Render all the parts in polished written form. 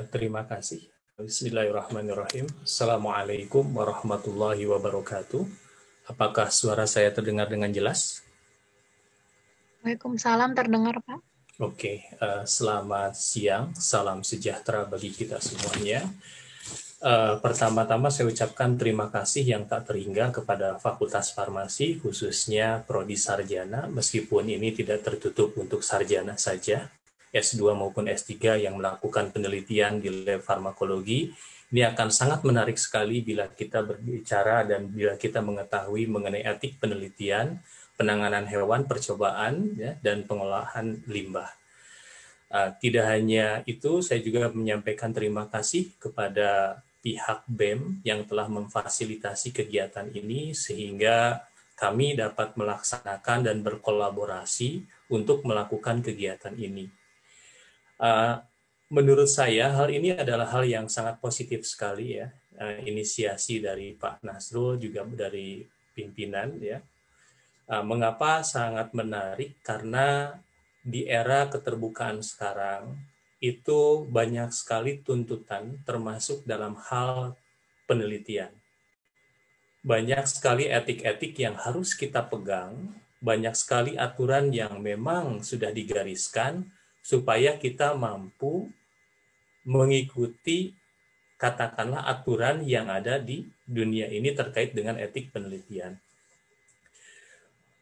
Terima kasih. Bismillahirrahmanirrahim. Assalamualaikum warahmatullahi wabarakatuh. Apakah suara saya terdengar dengan jelas? Waalaikumsalam, terdengar Pak. Oke, selamat siang. Salam sejahtera bagi kita semuanya. Pertama-tama saya ucapkan terima kasih yang tak terhingga kepada Fakultas Farmasi, khususnya Prodi Sarjana, meskipun ini tidak tertutup untuk sarjana saja, S2 maupun S3 yang melakukan penelitian di lab farmakologi. Ini akan sangat menarik sekali bila kita berbicara dan bila kita mengetahui mengenai etik penelitian, penanganan hewan percobaan, ya, dan pengolahan limbah. Tidak hanya itu, saya juga menyampaikan terima kasih kepada pihak BEM yang telah memfasilitasi kegiatan ini sehingga kami dapat melaksanakan dan berkolaborasi untuk melakukan kegiatan ini. Menurut saya hal ini adalah hal yang sangat positif sekali ya, inisiasi dari Pak Nasrul juga dari pimpinan ya. Mengapa sangat menarik? Karena di era keterbukaan sekarang itu banyak sekali tuntutan termasuk dalam hal penelitian. Banyak sekali etik-etik yang harus kita pegang, banyak sekali aturan yang memang sudah digariskan supaya kita mampu mengikuti katakanlah aturan yang ada di dunia ini terkait dengan etik penelitian.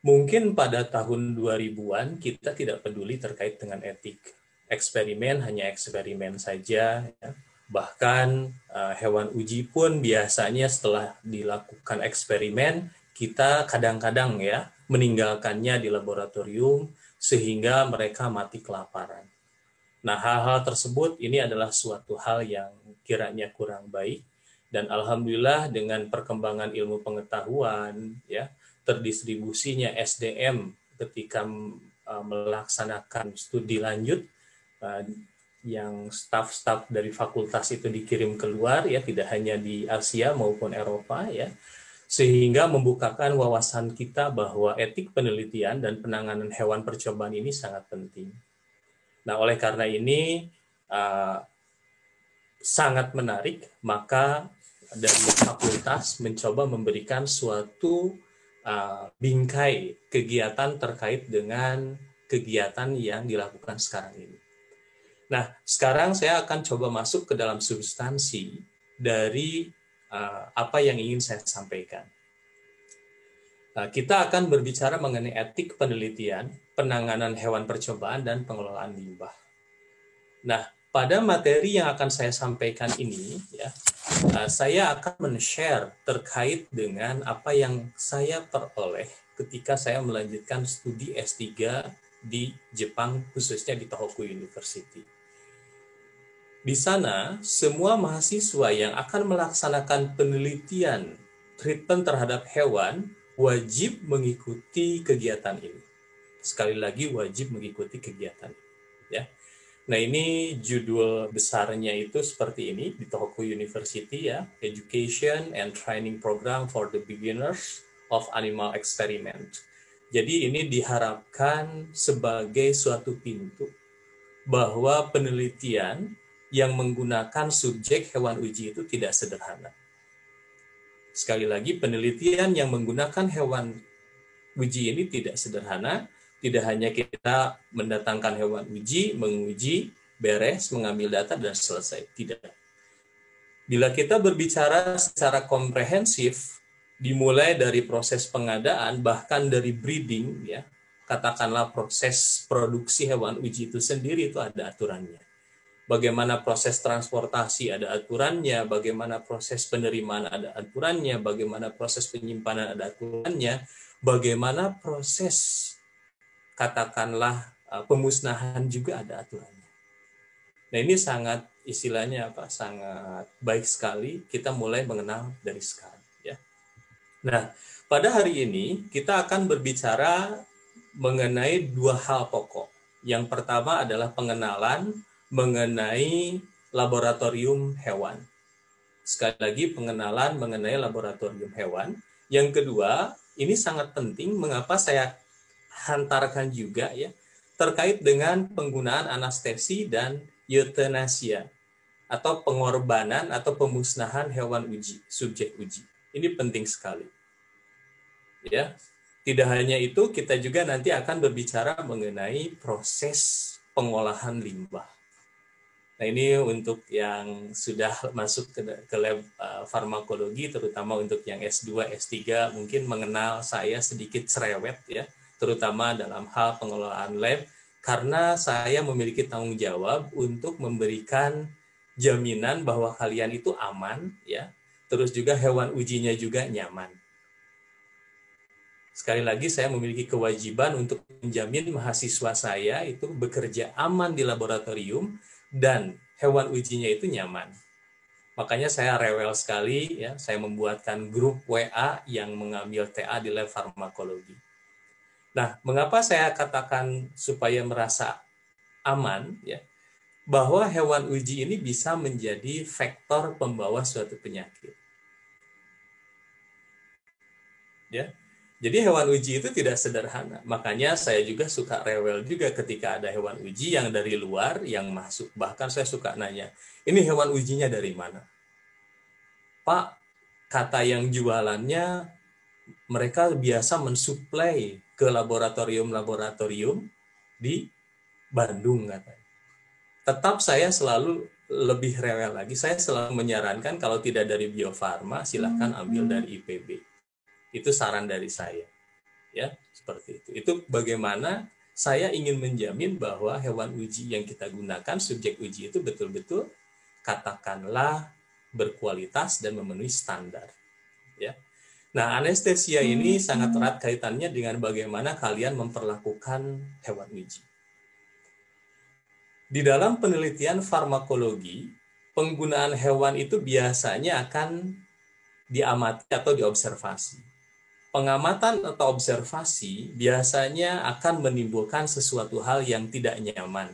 Mungkin pada tahun 2000-an kita tidak peduli terkait dengan etik. Eksperimen hanya eksperimen saja. Ya. Bahkan hewan uji pun biasanya setelah dilakukan eksperimen, kita kadang-kadang ya meninggalkannya di laboratorium sehingga mereka mati kelaparan. Nah, hal-hal tersebut ini adalah suatu hal yang kiranya kurang baik. Dan alhamdulillah dengan perkembangan ilmu pengetahuan, ya, terdistribusinya SDM ketika melaksanakan studi lanjut, yang staf-staf dari fakultas itu dikirim keluar, ya, tidak hanya di Asia maupun Eropa, ya, sehingga membukakan wawasan kita bahwa etik penelitian dan penanganan hewan percobaan ini sangat penting. Nah, oleh karena ini sangat menarik, maka dari fakultas mencoba memberikan suatu bingkai kegiatan terkait dengan kegiatan yang dilakukan sekarang ini. Nah, sekarang saya akan coba masuk ke dalam substansi dari apa yang ingin saya sampaikan. Kita akan berbicara mengenai etik penelitian, penanganan hewan percobaan, dan pengelolaan limbah. Nah, pada materi yang akan saya sampaikan ini, ya, saya akan men-share terkait dengan apa yang saya peroleh ketika saya melanjutkan studi S3 di Jepang, khususnya di Tohoku University. Di sana, semua mahasiswa yang akan melaksanakan penelitian treatment terhadap hewan wajib mengikuti kegiatan ini. Sekali lagi, wajib mengikuti kegiatan ini. Ya. Nah, ini judul besarnya itu seperti ini di Tohoku University, ya, Education and Training Program for the Beginners of Animal Experiment. Jadi ini diharapkan sebagai suatu pintu bahwa penelitian yang menggunakan subjek hewan uji itu tidak sederhana. Sekali lagi, penelitian yang menggunakan hewan uji ini tidak sederhana. Tidak hanya kita mendatangkan hewan uji, menguji, beres, mengambil data, dan selesai. Tidak. Bila kita berbicara secara komprehensif, dimulai dari proses pengadaan, bahkan dari breeding, ya, katakanlah proses produksi hewan uji itu sendiri itu ada aturannya. Bagaimana proses transportasi ada aturannya, bagaimana proses penerimaan ada aturannya, bagaimana proses penyimpanan ada aturannya, bagaimana proses katakanlah pemusnahan juga ada aturannya. Nah, ini sangat istilahnya apa? Sangat baik sekali kita mulai mengenal dari sekarang, ya. Nah, pada hari ini kita akan berbicara mengenai dua hal pokok. Yang pertama adalah pengenalan mengenai laboratorium hewan. Sekali lagi, pengenalan mengenai laboratorium hewan. Yang kedua, ini sangat penting, mengapa saya hantarkan juga, ya, terkait dengan penggunaan anestesi dan eutanasia. atau pengorbanan atau pemusnahan hewan uji, subjek uji. Ini penting sekali. Ya. Tidak hanya itu, kita juga nanti akan berbicara mengenai proses pengolahan limbah. Nah, ini untuk yang sudah masuk ke lab farmakologi, terutama untuk yang S2, S3, mungkin mengenal saya sedikit cerewet ya, terutama dalam hal pengelolaan lab, karena saya memiliki tanggung jawab untuk memberikan jaminan bahwa kalian itu aman ya, terus juga hewan ujinya juga nyaman. Sekali lagi saya memiliki kewajiban untuk menjamin mahasiswa saya itu bekerja aman di laboratorium dan hewan ujinya itu nyaman. Makanya saya rewel sekali ya, saya membuatkan grup WA yang mengambil TA di lab farmakologi. Nah, mengapa saya katakan supaya merasa aman ya? Bahwa hewan uji ini bisa menjadi faktor pembawa suatu penyakit. Ya. Jadi hewan uji itu tidak sederhana. Makanya saya juga suka rewel juga ketika ada hewan uji yang dari luar yang masuk. Bahkan saya suka nanya, ini hewan ujinya dari mana? Pak, kata yang jualannya mereka biasa mensuplai ke laboratorium-laboratorium di Bandung katanya. Tetap saya selalu lebih rewel lagi. Saya selalu menyarankan kalau tidak dari Bio Farma, silakan ambil dari IPB. Itu saran dari saya. Ya, seperti itu. Itu bagaimana saya ingin menjamin bahwa hewan uji yang kita gunakan, subjek uji itu betul-betul katakanlah berkualitas dan memenuhi standar. Ya. Nah, anestesia ini sangat erat kaitannya dengan bagaimana kalian memperlakukan hewan uji. Di dalam penelitian farmakologi, penggunaan hewan itu biasanya akan diamati atau diobservasi. Pengamatan atau observasi biasanya akan menimbulkan sesuatu hal yang tidak nyaman.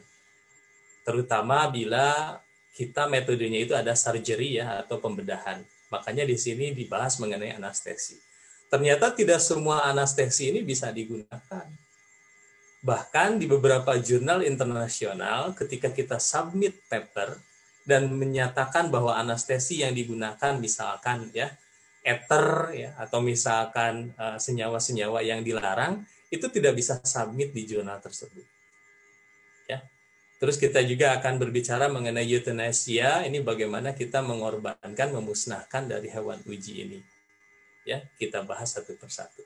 Terutama bila kita metodenya itu ada surgery ya atau pembedahan. Makanya di sini dibahas mengenai anestesi. Ternyata tidak semua anestesi ini bisa digunakan. Bahkan di beberapa jurnal internasional ketika kita submit paper dan menyatakan bahwa anestesi yang digunakan misalkan ya ether ya atau misalkan senyawa-senyawa yang dilarang itu tidak bisa submit di jurnal tersebut. Ya. Terus kita juga akan berbicara mengenai euthanasia, ini bagaimana kita mengorbankan, memusnahkan dari hewan uji ini. Ya, kita bahas satu persatu.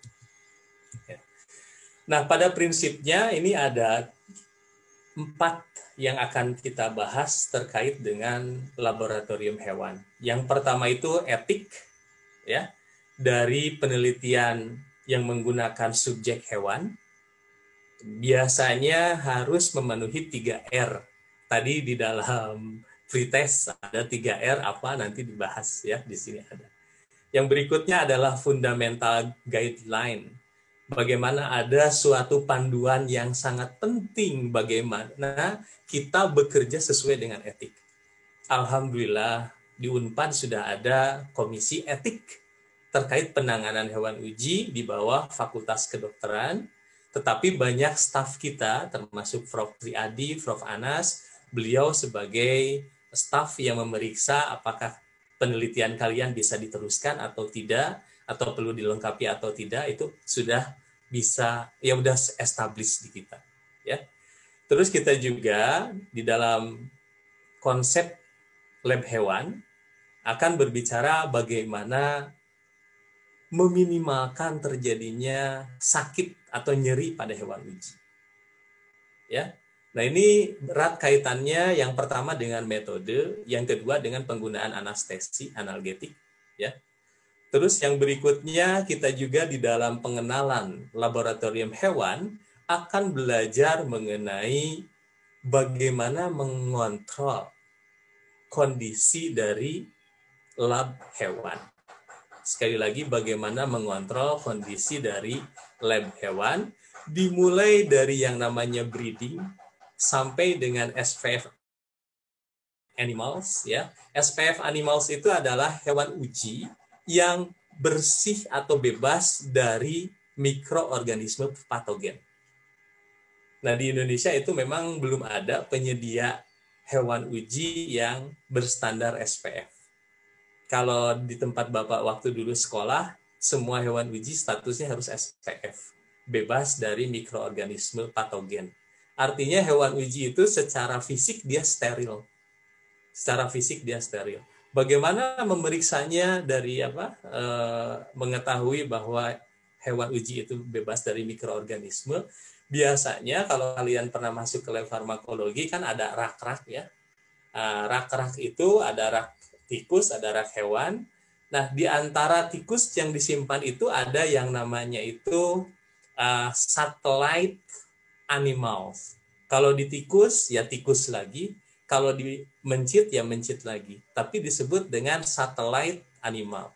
Ya. Nah, pada prinsipnya ini ada 4 yang akan kita bahas terkait dengan laboratorium hewan. Yang pertama itu etik, ya, dari penelitian yang menggunakan subjek hewan. Biasanya harus memenuhi 3R. Tadi di dalam pretest ada 3R apa nanti dibahas ya, di sini ada. Yang berikutnya adalah fundamental guideline. Bagaimana ada suatu panduan yang sangat penting bagaimana kita bekerja sesuai dengan etik. Alhamdulillah di Unpad sudah ada komisi etik terkait penanganan hewan uji di bawah Fakultas Kedokteran. Tetapi banyak staf kita, termasuk Prof. Triadi, Prof. Anas, beliau sebagai staf yang memeriksa apakah penelitian kalian bisa diteruskan atau tidak, atau perlu dilengkapi atau tidak, itu sudah bisa, ya udah established di kita. Ya. Terus kita juga di dalam konsep lab hewan akan berbicara bagaimana meminimalkan terjadinya sakit atau nyeri pada hewan uji. Ya. Nah, ini erat kaitannya yang pertama dengan metode, yang kedua dengan penggunaan anestesi, analgetik, ya. Terus yang berikutnya kita juga di dalam pengenalan laboratorium hewan akan belajar mengenai bagaimana mengontrol kondisi dari lab hewan. Sekali lagi bagaimana mengontrol kondisi dari lab hewan dimulai dari yang namanya breeding sampai dengan SPF animals ya. SPF animals itu adalah hewan uji yang bersih atau bebas dari mikroorganisme patogen. Nah, di Indonesia itu memang belum ada penyedia hewan uji yang berstandar SPF. Kalau di tempat Bapak waktu dulu sekolah, semua hewan uji statusnya harus SPF, bebas dari mikroorganisme patogen. Artinya hewan uji itu secara fisik dia steril. Secara fisik dia steril. Bagaimana memeriksanya dari apa? Mengetahui bahwa hewan uji itu bebas dari mikroorganisme. Biasanya kalau kalian pernah masuk ke lab farmakologi kan ada rak-rak ya. Rak-rak itu ada rak tikus, ada rak hewan. Nah, di antara tikus yang disimpan itu ada yang namanya itu satellite animals. Kalau di tikus, ya tikus lagi. Kalau di mencit, ya mencit lagi. Tapi disebut dengan satellite animal.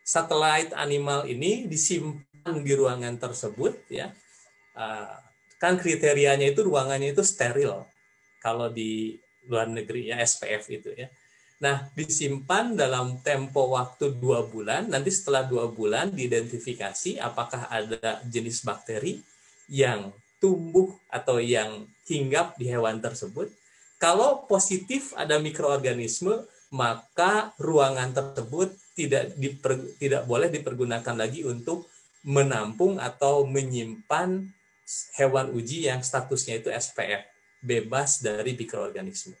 Satellite animal ini disimpan di ruangan tersebut, ya. Kan kriterianya itu ruangannya itu steril. Kalau di luar negeri ya SPF itu ya. Nah, disimpan dalam tempo waktu 2 bulan. Nanti setelah 2 bulan diidentifikasi apakah ada jenis bakteri yang tumbuh atau yang hinggap di hewan tersebut. Kalau positif ada mikroorganisme, maka ruangan tersebut tidak boleh dipergunakan lagi untuk menampung atau menyimpan hewan uji yang statusnya itu SPF, bebas dari mikroorganisme.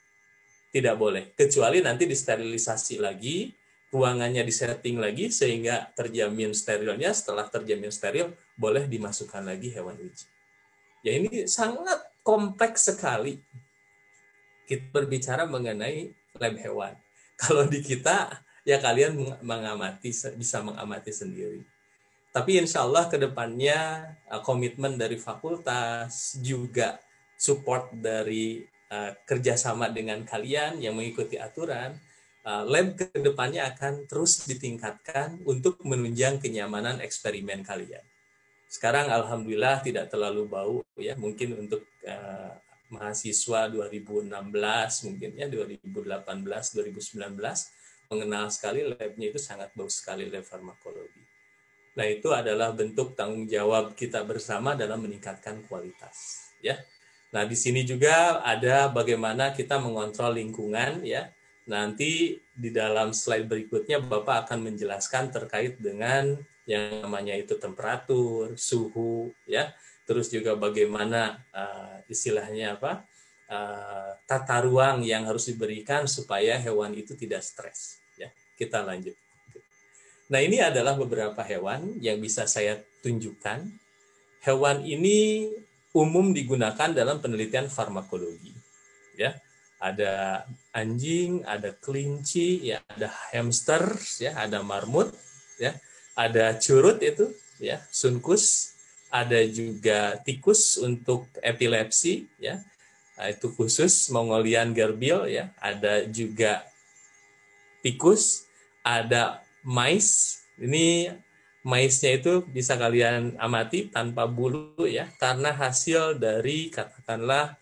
Tidak boleh, kecuali nanti disterilisasi lagi, ruangannya disetting lagi sehingga terjamin sterilnya. Setelah terjamin steril, boleh dimasukkan lagi hewan uji. Ya, ini sangat kompleks sekali kita berbicara mengenai lab hewan. Kalau di kita, ya kalian bisa mengamati sendiri. Tapi insya Allah ke depannya komitmen dari fakultas, juga support dari kerjasama dengan kalian yang mengikuti aturan, lab ke depannya akan terus ditingkatkan untuk menunjang kenyamanan eksperimen kalian. Sekarang alhamdulillah tidak terlalu bau ya, mungkin untuk mahasiswa 2016 mungkin ya 2018 2019 mengenal sekali labnya itu sangat bau sekali lab farmakologi. Nah, itu adalah bentuk tanggung jawab kita bersama dalam meningkatkan kualitas ya. Nah, di sini juga ada bagaimana kita mengontrol lingkungan ya. Nanti di dalam slide berikutnya Bapak akan menjelaskan terkait dengan yang namanya itu temperatur, suhu ya. Terus juga bagaimana istilahnya apa? Tata ruang yang harus diberikan supaya hewan itu tidak stres ya. Kita lanjut. Nah, ini adalah beberapa hewan yang bisa saya tunjukkan. Hewan ini umum digunakan dalam penelitian farmakologi. Ya, ada anjing, ada kelinci, ya, ada hamster, ya, ada marmut, ya, ada curut itu, ya, sunkus, ada juga tikus untuk epilepsi, ya, itu khusus Mongolian gerbil, ya, ada juga tikus, ada mais. Ini maisnya itu bisa kalian amati tanpa bulu ya, karena hasil dari katakanlah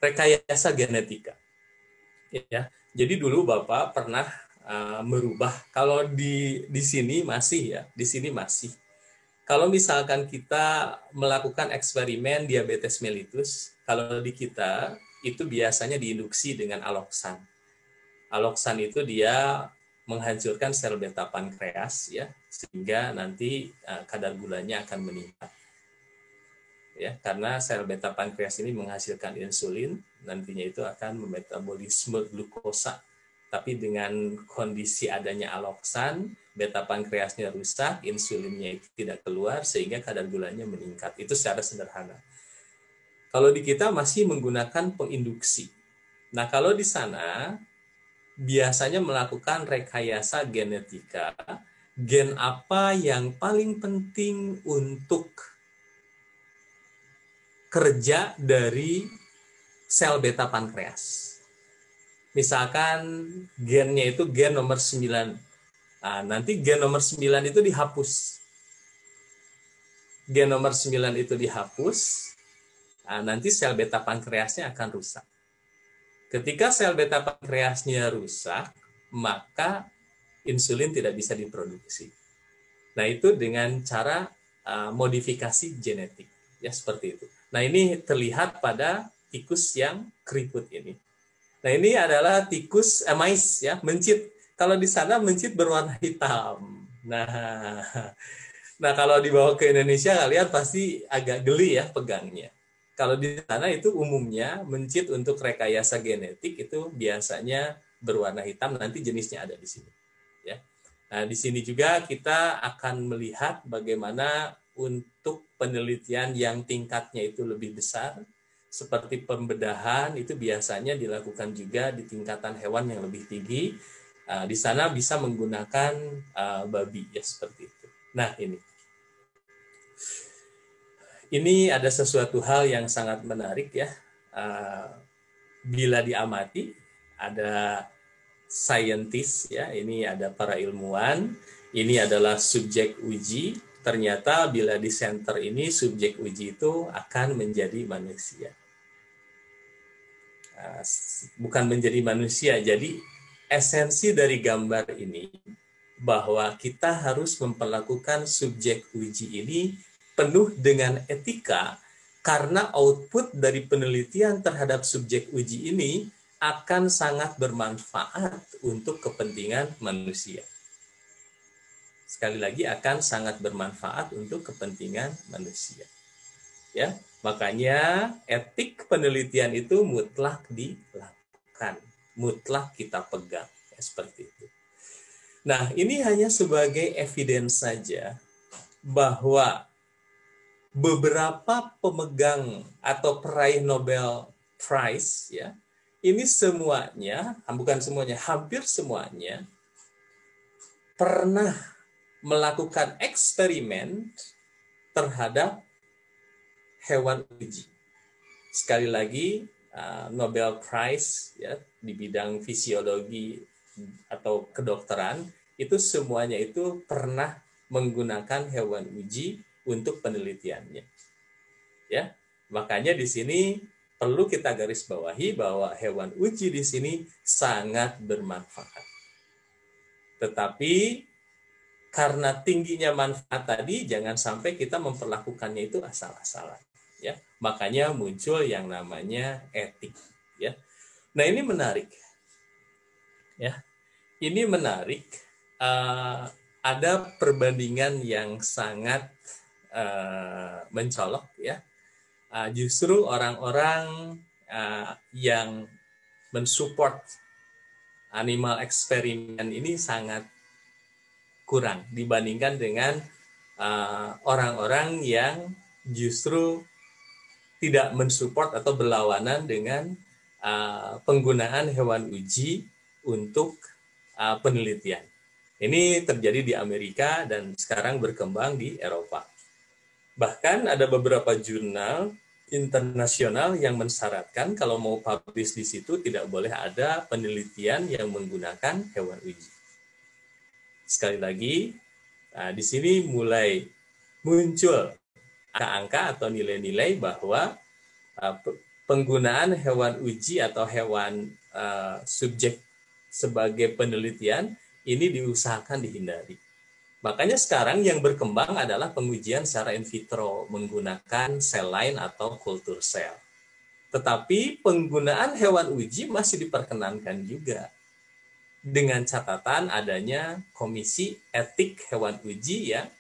rekayasa genetika. Ya, jadi dulu Bapak pernah merubah. Kalau di sini masih ya, di sini masih. Kalau misalkan kita melakukan eksperimen diabetes mellitus, kalau di kita itu biasanya diinduksi dengan aloksan. Aloksan itu dia menghancurkan sel beta pankreas ya, sehingga nanti kadar gulanya akan meningkat. Ya, karena sel beta pankreas ini menghasilkan insulin, nantinya itu akan memetabolisme glukosa. Tapi dengan kondisi adanya aloksan, beta pankreasnya rusak, insulinnya itu tidak keluar sehingga kadar gulanya meningkat. Itu secara sederhana. Kalau di kita masih menggunakan penginduksi. Nah, kalau di sana biasanya melakukan rekayasa genetika, gen apa yang paling penting untuk kerja dari sel beta pankreas. Misalkan gennya itu gen nomor 9. Nah, nanti gen nomor 9 itu dihapus. Gen nomor 9 itu dihapus, nah, nanti sel beta pankreasnya akan rusak. Ketika sel beta pankreasnya rusak, maka insulin tidak bisa diproduksi. Nah, itu dengan cara modifikasi genetik, ya seperti itu. Nah, ini terlihat pada tikus yang keriput ini. Nah, ini adalah tikus mais ya, mencit. Kalau di sana mencit berwarna hitam. Nah, kalau dibawa ke Indonesia kalian pasti agak geli ya pegangnya. Kalau di sana itu umumnya mencit untuk rekayasa genetik itu biasanya berwarna hitam, nanti jenisnya ada di sini. Ya. Nah, di sini juga kita akan melihat bagaimana untuk penelitian yang tingkatnya itu lebih besar, seperti pembedahan itu biasanya dilakukan juga di tingkatan hewan yang lebih tinggi. Di sana bisa menggunakan babi ya seperti itu. Nah, ini ada sesuatu hal yang sangat menarik ya. Bila diamati, ada saintis ya, ini ada para ilmuwan, ini adalah subjek uji. Ternyata bila di center ini subjek uji itu akan menjadi manusia. Bukan menjadi manusia, jadi esensi dari gambar ini bahwa kita harus memperlakukan subjek uji ini penuh dengan etika, karena output dari penelitian terhadap subjek uji ini akan sangat bermanfaat untuk kepentingan manusia. Sekali lagi, akan sangat bermanfaat untuk kepentingan manusia. Ya, makanya etik penelitian itu mutlak dilakukan, mutlak kita pegang, ya, seperti itu. Nah, ini hanya sebagai evidence saja bahwa beberapa pemegang atau peraih Nobel Prize ya, ini semuanya, bukan semuanya, hampir semuanya pernah melakukan eksperimen terhadap hewan uji. Sekali lagi, Nobel Prize ya di bidang fisiologi atau kedokteran itu semuanya itu pernah menggunakan hewan uji untuk penelitiannya. Ya, makanya di sini perlu kita garis bawahi bahwa hewan uji di sini sangat bermanfaat. Tetapi karena tingginya manfaat tadi, jangan sampai kita memperlakukannya itu asal-asalan. Ya, makanya muncul yang namanya etik. Ya, nah ini menarik. Ya, ini menarik. Ada perbandingan yang sangat mencolok ya. Justru orang-orang yang mensupport animal eksperimen ini sangat kurang dibandingkan dengan orang-orang yang justru tidak mensupport atau berlawanan dengan penggunaan hewan uji untuk penelitian. Ini terjadi di Amerika dan sekarang berkembang di Eropa. Bahkan ada beberapa jurnal internasional yang mensyaratkan kalau mau publish di situ tidak boleh ada penelitian yang menggunakan hewan uji. Sekali lagi, di sini mulai muncul angka-angka atau nilai-nilai bahwa penggunaan hewan uji atau hewan subjek sebagai penelitian ini diusahakan dihindari. Makanya sekarang yang berkembang adalah pengujian secara in vitro menggunakan sel lain atau kultur sel. Tetapi penggunaan hewan uji masih diperkenankan juga, dengan catatan adanya komisi etik hewan uji yang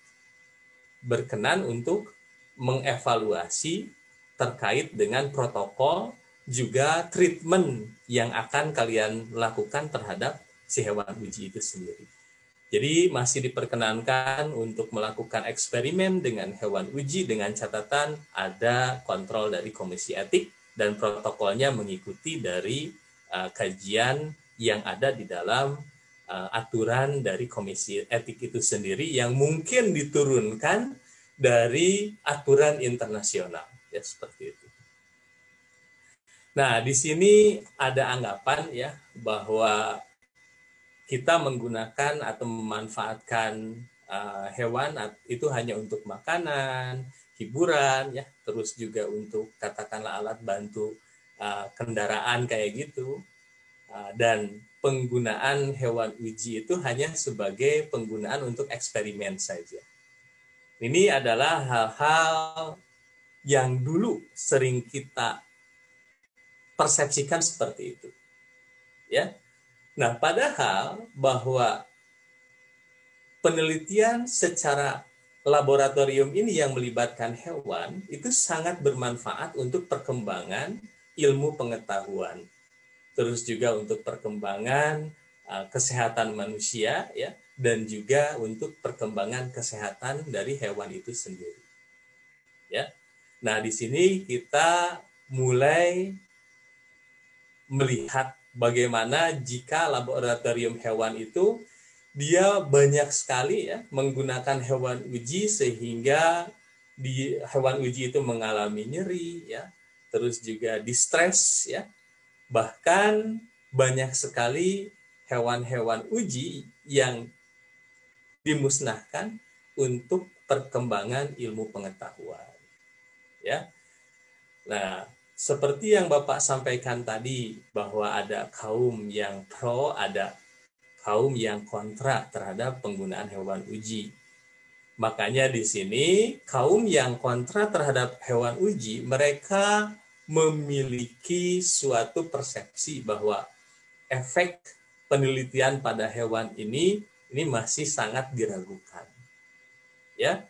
berkenan untuk mengevaluasi terkait dengan protokol juga treatment yang akan kalian lakukan terhadap si hewan uji itu sendiri. Jadi masih diperkenankan untuk melakukan eksperimen dengan hewan uji dengan catatan ada kontrol dari komisi etik dan protokolnya mengikuti dari kajian yang ada di dalam aturan dari komisi etik itu sendiri yang mungkin diturunkan dari aturan internasional, ya seperti itu. Nah, di sini ada anggapan ya bahwa kita menggunakan atau memanfaatkan hewan itu hanya untuk makanan, hiburan, ya, terus juga untuk katakanlah alat bantu kendaraan kayak gitu, dan penggunaan hewan uji itu hanya sebagai penggunaan untuk eksperimen saja. Ini adalah hal-hal yang dulu sering kita persepsikan seperti itu. Ya. Nah, padahal bahwa penelitian secara laboratorium ini yang melibatkan hewan itu sangat bermanfaat untuk perkembangan ilmu pengetahuan. Terus juga untuk perkembangan kesehatan manusia ya, dan juga untuk perkembangan kesehatan dari hewan itu sendiri. Ya. Nah, di sini kita mulai melihat bagaimana jika laboratorium hewan itu dia banyak sekali ya menggunakan hewan uji sehingga di hewan uji itu mengalami nyeri ya, terus juga distres ya. Bahkan banyak sekali hewan-hewan uji yang dimusnahkan untuk perkembangan ilmu pengetahuan ya. Nah, seperti yang Bapak sampaikan tadi bahwa ada kaum yang pro, ada kaum yang kontra terhadap penggunaan hewan uji. Makanya di sini kaum yang kontra terhadap hewan uji, mereka memiliki suatu persepsi bahwa efek penelitian pada hewan ini masih sangat diragukan. Ya.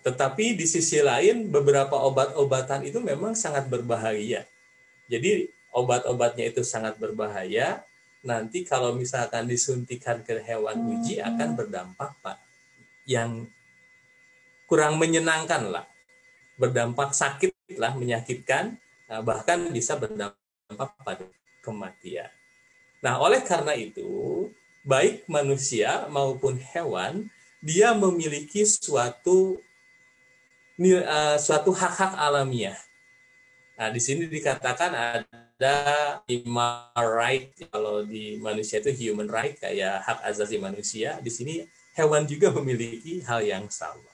Tetapi di sisi lain beberapa obat-obatan itu memang sangat berbahaya. Jadi obat-obatnya itu sangat berbahaya. Nanti kalau misalkan disuntikan ke hewan uji akan berdampak Pak yang kurang menyenangkan lah, berdampak sakit lah, menyakitkan, bahkan bisa berdampak pada kematian. Nah, oleh karena itu, baik manusia maupun hewan, dia memiliki suatu hak-hak alamiah. Nah, di sini dikatakan ada human right. Kalau di manusia itu human right, kayak hak asasi manusia. Di sini hewan juga memiliki hal yang sama.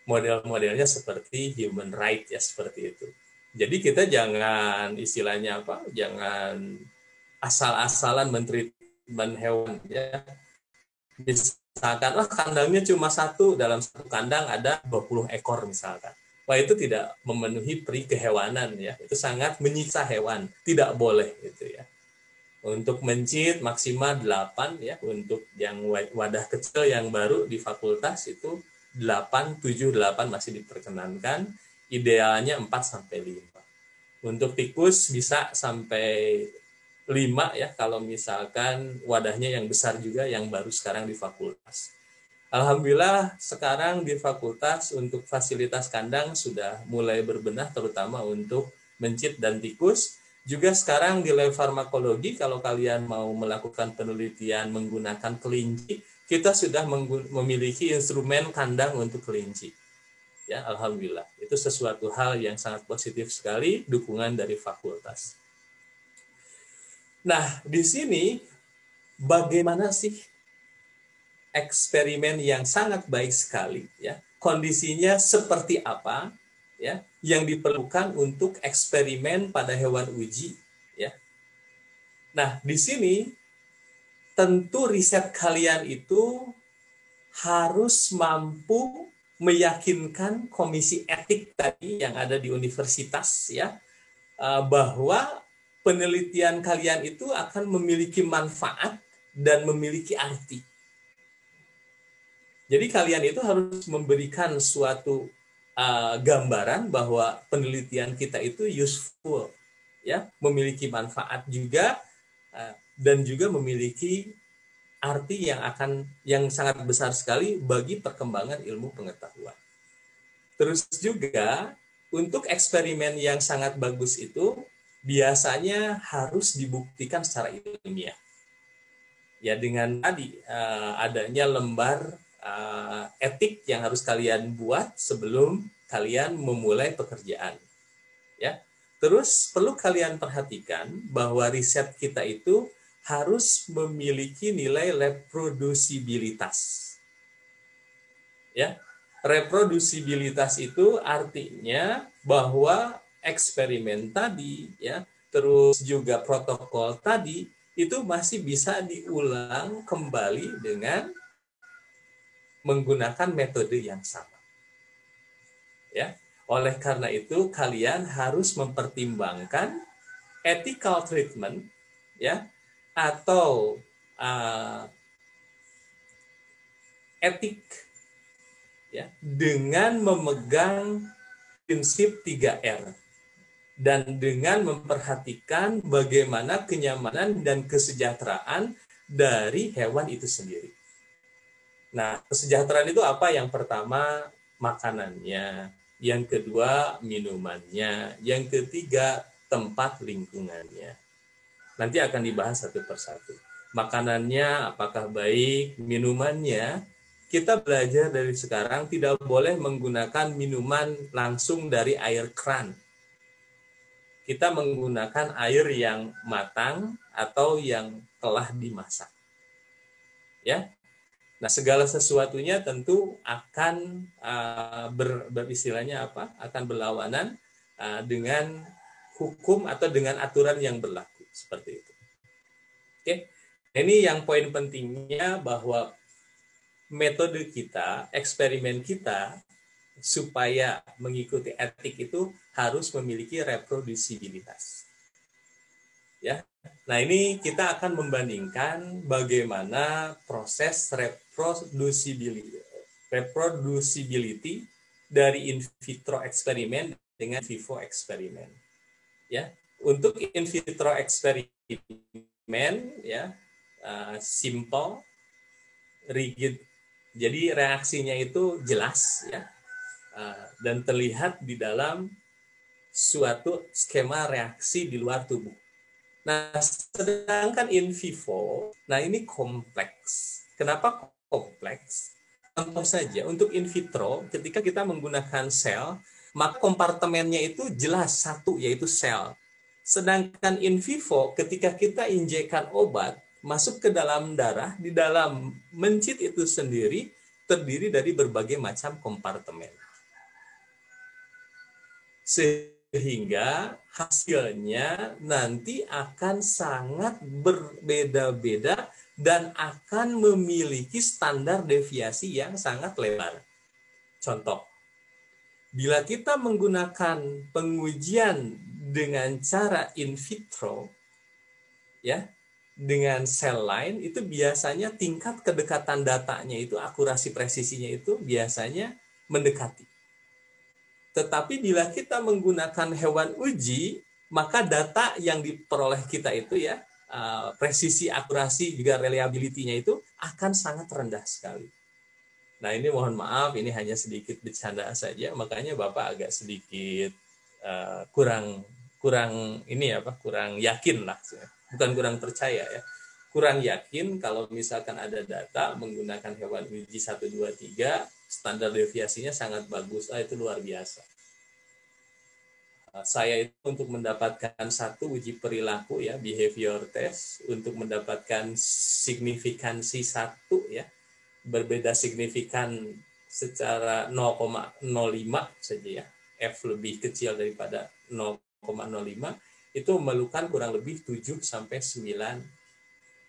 Model-modelnya seperti human right ya, seperti itu. Jadi kita jangan istilahnya apa? Jangan asal-asalan mentreatment hewan ya. Misalkan kandangnya cuma satu, dalam satu kandang ada 20 ekor misalkan. Wah, itu tidak memenuhi peri kehewanan ya. Itu sangat menyiksa hewan. Tidak boleh gitu ya. Untuk mencit maksimal 8 ya, untuk yang wadah kecil yang baru di fakultas itu 8, 7, 8 masih diperkenankan. Idealnya 4 sampai 5. Untuk tikus bisa sampai 5 ya, kalau misalkan wadahnya yang besar juga yang baru sekarang di fakultas. Alhamdulillah sekarang di fakultas untuk fasilitas kandang sudah mulai berbenah, terutama untuk mencit dan tikus. Juga sekarang di lab farmakologi, kalau kalian mau melakukan penelitian menggunakan kelinci, kita sudah memiliki instrumen kandang untuk kelinci. Ya, alhamdulillah. Itu sesuatu hal yang sangat positif sekali, dukungan dari fakultas. Nah, di sini bagaimana sih eksperimen yang sangat baik sekali ya? Kondisinya seperti apa ya yang diperlukan untuk eksperimen pada hewan uji ya. Nah, di sini tentu riset kalian itu harus mampu meyakinkan komisi etik tadi yang ada di universitas ya, bahwa penelitian kalian itu akan memiliki manfaat dan memiliki arti. Jadi kalian itu harus memberikan suatu gambaran bahwa penelitian kita itu useful, ya, memiliki manfaat juga, dan juga memiliki arti yang sangat besar sekali bagi perkembangan ilmu pengetahuan. Terus juga untuk eksperimen yang sangat bagus itu biasanya harus dibuktikan secara ilmiah. Ya, dengan tadi adanya lembar etik yang harus kalian buat sebelum kalian memulai pekerjaan. Ya. Terus perlu kalian perhatikan bahwa riset kita itu harus memiliki nilai reprodusibilitas. Ya. Reprodusibilitas itu artinya bahwa eksperimen tadi ya, terus juga protokol tadi itu masih bisa diulang kembali dengan menggunakan metode yang sama. Ya. Oleh karena itu kalian harus mempertimbangkan ethical treatment, ya, atau etik, ya, dengan memegang prinsip 3R dan dengan memperhatikan bagaimana kenyamanan dan kesejahteraan dari hewan itu sendiri. Nah, kesejahteraan itu apa? Yang pertama, makanannya. Yang kedua, minumannya. Yang ketiga, tempat lingkungannya. Nanti akan dibahas satu persatu. Makanannya apakah baik, minumannya, kita belajar dari sekarang tidak boleh menggunakan minuman langsung dari air keran. Kita menggunakan air yang matang atau yang telah dimasak. Ya. Nah, segala sesuatunya tentu akan beristilahnya apa? Akan berlawanan dengan hukum atau dengan aturan yang berlaku seperti itu. Oke. Ini yang poin pentingnya, bahwa metode kita, eksperimen kita supaya mengikuti etik itu harus memiliki reprodusibilitas. Ya. Nah, ini kita akan membandingkan bagaimana proses reproducibility dari in vitro eksperimen dengan vivo eksperimen. Ya, untuk in vitro eksperimen, ya, simple, rigid. Jadi reaksinya itu jelas, ya, dan terlihat di dalam suatu skema reaksi di luar tubuh. Nah, sedangkan in vivo, nah ini kompleks. Kenapa kompleks? Contoh saja, untuk in vitro, ketika kita menggunakan sel, maka kompartemennya itu jelas satu, yaitu sel. Sedangkan in vivo, ketika kita injekkan obat, masuk ke dalam darah, di dalam mencit itu sendiri terdiri dari berbagai macam kompartemen. Sehingga hasilnya nanti akan sangat berbeda-beda dan akan memiliki standar deviasi yang sangat lebar. Contoh, bila kita menggunakan pengujian dengan cara in vitro, ya, dengan sel lain, itu biasanya tingkat kedekatan datanya itu, akurasi presisinya itu biasanya mendekati. Tetapi bila kita menggunakan hewan uji, maka data yang diperoleh kita itu, ya, presisi, akurasi, juga reliability-nya itu akan sangat rendah sekali. Nah, ini mohon maaf, ini hanya sedikit bercanda saja, makanya Bapak agak sedikit kurang yakin lah, bukan kurang percaya, ya, kurang yakin kalau misalkan ada data menggunakan hewan uji 1, 2, 3, standar deviasinya sangat bagus, itu luar biasa. Saya itu untuk mendapatkan satu uji perilaku, ya, behavior test, untuk mendapatkan signifikansi 1, ya, berbeda signifikan secara 0,05 saja, ya, F lebih kecil daripada 0,05, itu memerlukan kurang lebih 7 sampai 9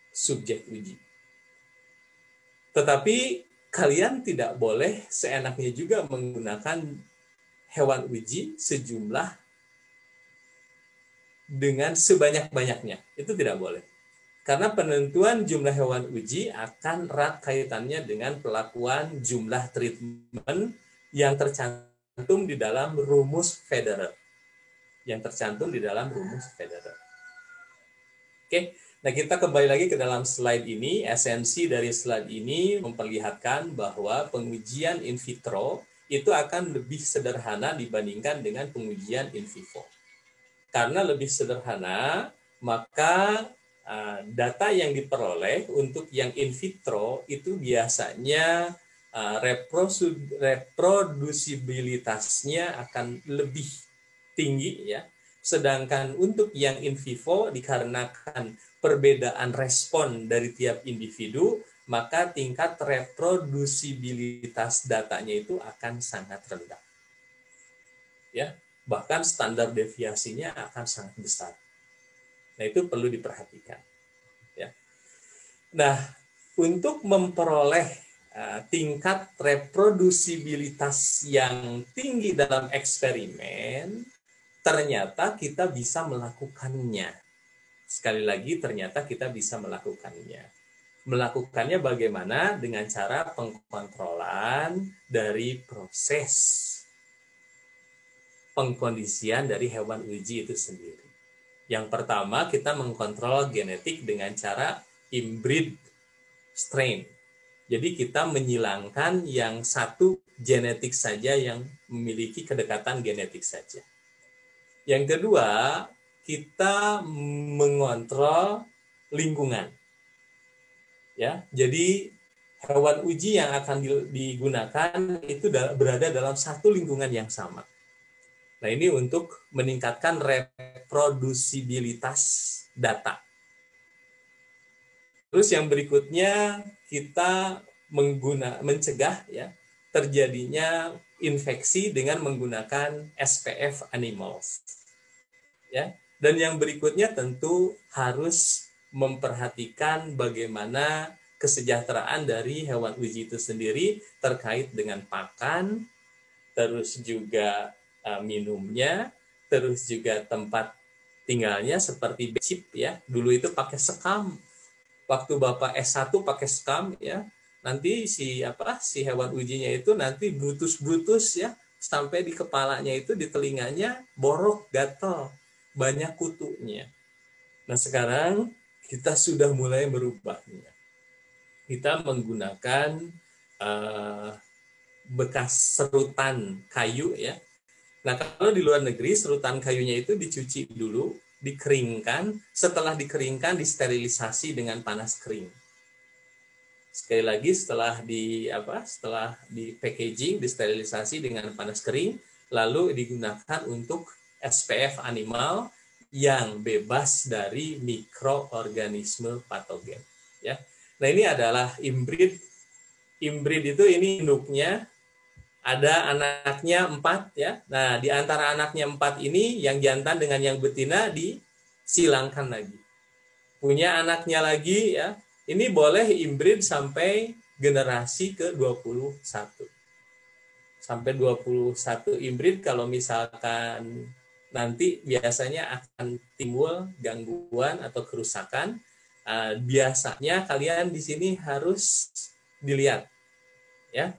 subjek uji. Tetapi kalian tidak boleh seenaknya juga menggunakan hewan uji sejumlah dengan sebanyak-banyaknya. Itu tidak boleh. Karena penentuan jumlah hewan uji akan erat kaitannya dengan pelakuan jumlah treatment yang tercantum di dalam rumus Federer. Oke, nah kita kembali lagi ke dalam slide ini. Esensi dari slide ini memperlihatkan bahwa pengujian in vitro itu akan lebih sederhana dibandingkan dengan pengujian in vivo. Karena lebih sederhana, maka data yang diperoleh untuk yang in vitro itu biasanya reprodusibilitasnya akan lebih tinggi, ya. Sedangkan untuk yang in vivo, dikarenakan perbedaan respon dari tiap individu, maka tingkat reprodusibilitas datanya itu akan sangat rendah. Ya, bahkan standar deviasinya akan sangat besar. Nah, itu perlu diperhatikan. Ya. Nah, untuk memperoleh tingkat reprodusibilitas yang tinggi dalam eksperimen, ternyata kita bisa melakukannya. Sekali lagi, ternyata kita bisa melakukannya. Melakukannya bagaimana? Dengan cara pengkontrolan dari proses pengkondisian dari hewan uji itu sendiri. Yang pertama, kita mengkontrol genetik dengan cara inbreed strain. Jadi kita menyilangkan yang satu genetik saja yang memiliki kedekatan genetik saja. Yang kedua, kita mengontrol lingkungan. Ya, jadi hewan uji yang akan digunakan itu berada dalam satu lingkungan yang sama. Nah, ini untuk meningkatkan reprodusibilitas data. Terus yang berikutnya kita mencegah ya terjadinya infeksi dengan menggunakan SPF animals. Ya. Dan yang berikutnya tentu harus memperhatikan bagaimana kesejahteraan dari hewan uji itu sendiri terkait dengan pakan, terus juga minumnya, terus juga tempat tinggalnya seperti chip ya. Dulu itu pakai sekam. Waktu Bapak S1 pakai sekam ya, nanti si hewan ujinya itu nanti brutus ya, sampai di kepalanya itu, di telinganya borok, gatal, banyak kutunya. Nah, sekarang kita sudah mulai merubahnya. Kita menggunakan bekas serutan kayu ya. Nah, kalau di luar negeri serutan kayunya itu dicuci dulu, dikeringkan, setelah dikeringkan disterilisasi dengan panas kering. Sekali lagi setelah di packaging, disterilisasi dengan panas kering, lalu digunakan untuk SPF animal yang bebas dari mikroorganisme patogen ya. Nah, ini adalah inbreed. Inbreed itu ini induknya, ada anaknya 4 ya. Nah, di antara anaknya 4 ini yang jantan dengan yang betina disilangkan lagi. Punya anaknya lagi ya. Ini boleh inbreed sampai generasi ke-21. Sampai 21 inbreed, kalau misalkan nanti biasanya akan timbul gangguan atau kerusakan. Biasanya kalian di sini harus dilihat ya.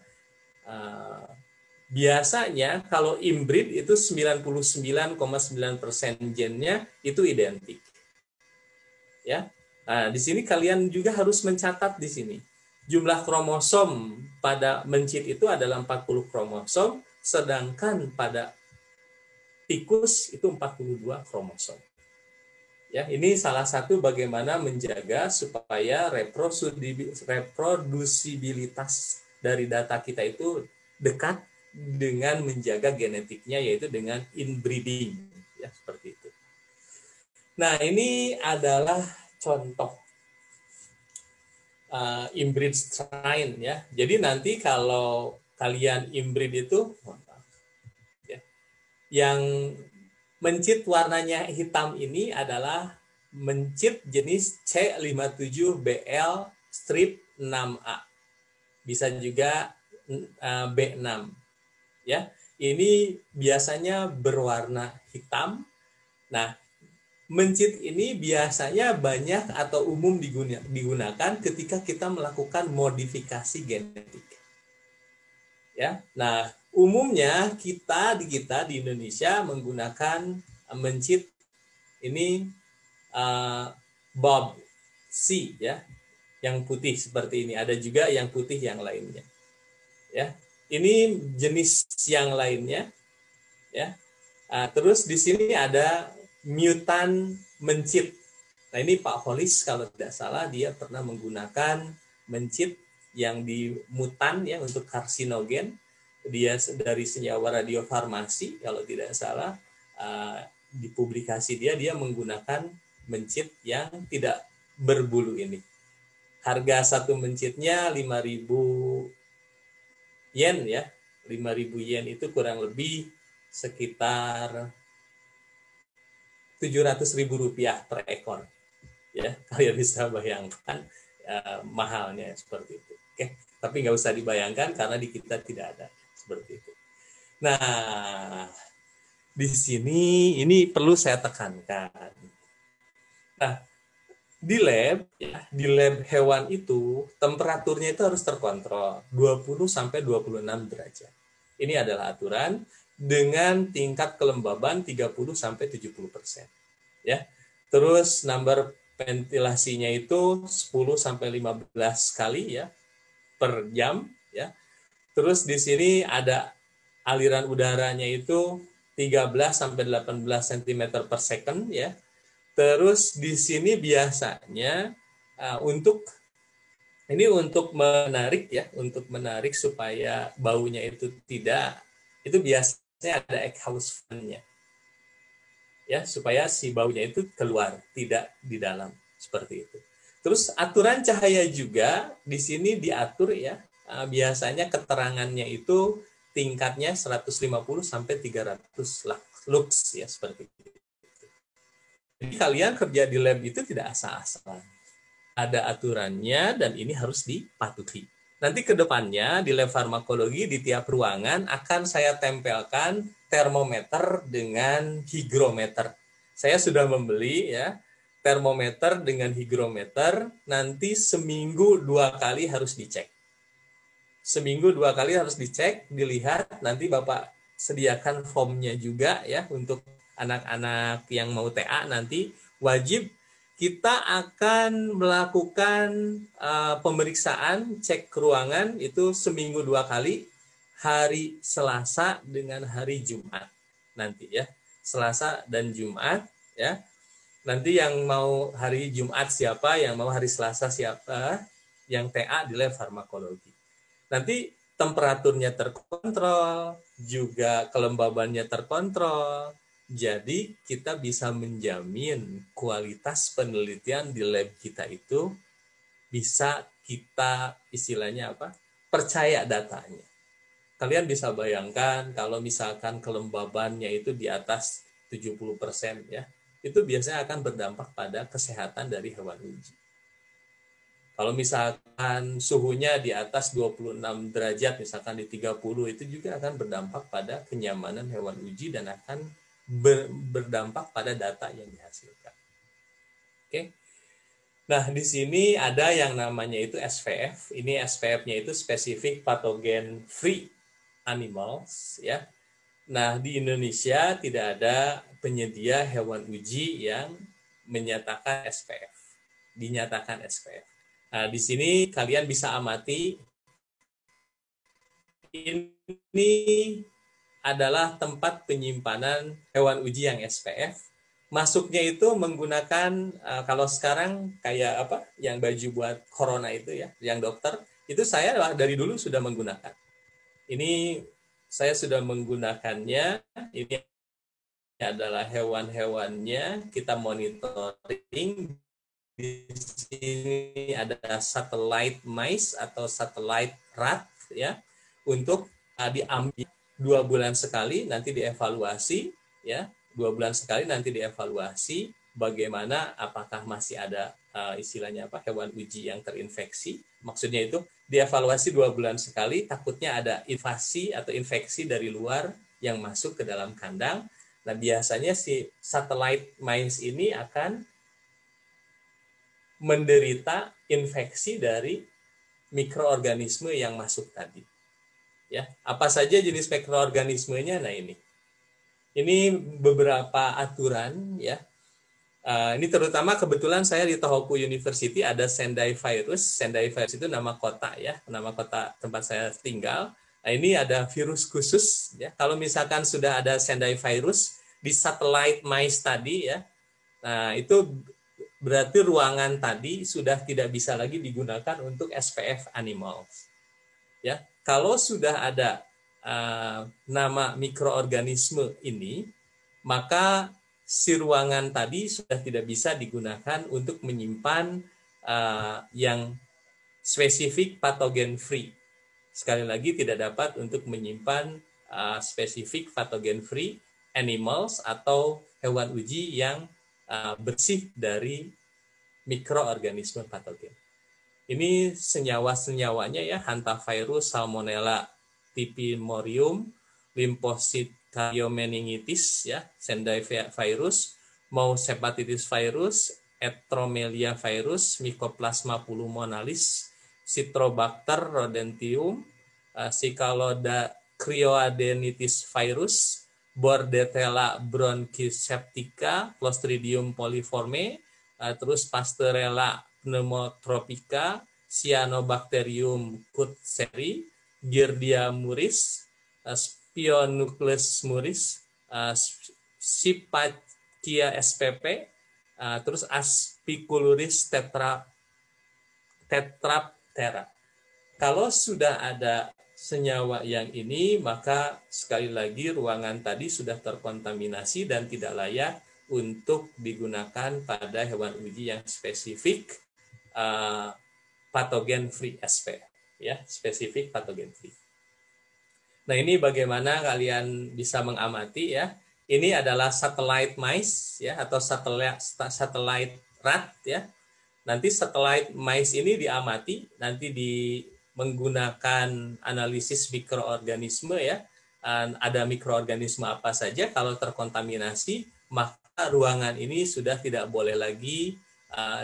Biasanya kalau inbreed itu 99,9% gennya itu identik. Ya. Nah, di sini kalian juga harus mencatat di sini. Jumlah kromosom pada mencit itu adalah 40 kromosom, sedangkan pada tikus itu 42 kromosom. Ya, ini salah satu bagaimana menjaga supaya reprodusibilitas dari data kita itu dekat dengan menjaga genetiknya, yaitu dengan inbreeding ya, seperti itu. Nah, ini adalah contoh inbreed strain ya. Jadi nanti kalau kalian inbreed itu ya, yang mencit warnanya hitam ini adalah mencit jenis C57BL strip 6A. Bisa juga B6 ya. Ini biasanya berwarna hitam. Nah, mencit ini biasanya banyak atau umum digunakan ketika kita melakukan modifikasi genetik. Ya. Nah, umumnya kita di Indonesia menggunakan mencit ini Bob C ya, yang putih seperti ini. Ada juga yang putih yang lainnya. Ya. Ini jenis yang lainnya ya. Terus di sini ada mutan mencit. Nah, ini Pak Holis kalau tidak salah dia pernah menggunakan mencit yang dimutan ya untuk karsinogen. Dia dari senyawa radiofarmasi kalau tidak salah, di publikasi dia menggunakan mencit yang tidak berbulu ini. Harga satu mencitnya 5.000 yen ya. 5.000 yen itu kurang lebih sekitar 700.000 rupiah per ekor. Ya, kalian bisa bayangkan mahalnya seperti itu. Oke, tapi nggak usah dibayangkan karena di kita tidak ada seperti itu. Nah, di sini ini perlu saya tekankan. Nah, di lab hewan itu temperaturnya itu harus terkontrol 20 sampai 26 derajat. Ini adalah aturan dengan tingkat kelembaban 30 sampai 70%. Ya. Terus number ventilasinya itu 10 sampai 15 kali ya per jam ya. Terus di sini ada aliran udaranya itu 13 sampai 18 cm per second ya. Terus di sini biasanya untuk untuk menarik supaya baunya itu tidak, itu biasanya ada exhaust fan-nya ya, supaya si baunya itu keluar, tidak di dalam seperti itu. Terus aturan cahaya juga di sini diatur ya, biasanya keterangannya itu tingkatnya 150 sampai 300 lux ya, seperti itu. Jadi kalian kerja di lab itu tidak asal-asalan. Ada aturannya dan ini harus dipatuhi. Nanti ke depannya di lab farmakologi di tiap ruangan akan saya tempelkan termometer dengan hygrometer. Saya sudah membeli ya termometer dengan hygrometer, nanti seminggu 2 kali harus dicek. Seminggu 2 kali harus dicek, dilihat, nanti Bapak sediakan formnya juga ya untuk anak-anak yang mau TA nanti wajib kita akan melakukan pemeriksaan cek ruangan itu seminggu 2 kali, hari Selasa dengan hari Jumat nanti ya, Selasa dan Jumat ya. Nanti yang mau hari Jumat siapa, yang mau hari Selasa siapa, yang TA di lab farmakologi. Nanti temperaturnya terkontrol, juga kelembabannya terkontrol. Jadi kita bisa menjamin kualitas penelitian di lab kita itu bisa kita istilahnya apa? Percaya datanya. Kalian bisa bayangkan kalau misalkan kelembabannya itu di atas 70% ya, itu biasanya akan berdampak pada kesehatan dari hewan uji. Kalau misalkan suhunya di atas 26 derajat, misalkan di 30, itu juga akan berdampak pada kenyamanan hewan uji dan akan berdampak pada data yang dihasilkan. Oke. Nah, di sini ada yang namanya itu SPF. Ini SPF-nya itu Specific Pathogen Free Animals ya. Nah, di Indonesia tidak ada penyedia hewan uji yang menyatakan SPF. Dinyatakan SPF. Nah, di sini kalian bisa amati, ini adalah tempat penyimpanan hewan uji yang SPF. Masuknya itu menggunakan, kalau sekarang kayak apa, yang baju buat corona itu ya, yang dokter, itu saya dari dulu sudah menggunakan. Ini saya sudah menggunakannya, ini adalah hewan-hewannya, kita monitoring. Di sini ada satellite mice atau satellite rat ya, untuk diambil 2 bulan sekali, nanti dievaluasi ya, 2 bulan sekali nanti dievaluasi bagaimana, apakah masih ada istilahnya apa, hewan uji yang terinfeksi. Maksudnya itu dievaluasi 2 bulan sekali, takutnya ada invasi atau infeksi dari luar yang masuk ke dalam kandang. Nah, biasanya si satellite mice ini akan menderita infeksi dari mikroorganisme yang masuk tadi. Ya, apa saja jenis mikroorganismenya? Nah, ini beberapa aturan ya. Ini terutama kebetulan saya di Tohoku University ada Sendai virus. Sendai virus itu nama kota ya, nama kota tempat saya tinggal. Nah, ini ada virus khusus ya. Kalau misalkan sudah ada Sendai virus di satellite mice tadi ya, nah itu berarti ruangan tadi sudah tidak bisa lagi digunakan untuk SPF animals. Ya, kalau sudah ada nama mikroorganisme ini, maka si ruangan tadi sudah tidak bisa digunakan untuk menyimpan yang spesifik patogen free. Sekali lagi tidak dapat untuk menyimpan spesifik patogen free animals atau hewan uji yang bersih dari mikroorganisme patogen. Ini senyawa-senyawanya ya, hantavirus, salmonella typhimurium, limfosit karyomeningitis ya, Sendai virus, mau hepatitis virus, Etromelia virus, Mycoplasma pulmonalis, Citrobacter rodentium, Cicaloda crioadenitis virus, Bordetella bronchoseptica, Clostridium coliforme, terus Pasteurella pneumotropica, Cyanobacterium kutseri, Giardia muris, Spionucleus muris, Syphakia spp, terus Aspicularis tetraptera. Kalau sudah ada senyawa yang ini, maka sekali lagi ruangan tadi sudah terkontaminasi dan tidak layak untuk digunakan pada hewan uji yang spesifik patogen free SP, ya, spesifik patogen free. Nah, ini bagaimana kalian bisa mengamati ya. Ini adalah satellite mice ya, atau satellite rat ya. Nanti satellite mice ini diamati, nanti menggunakan analisis mikroorganisme ya. Ada mikroorganisme apa saja, kalau terkontaminasi maka ruangan ini sudah tidak boleh lagi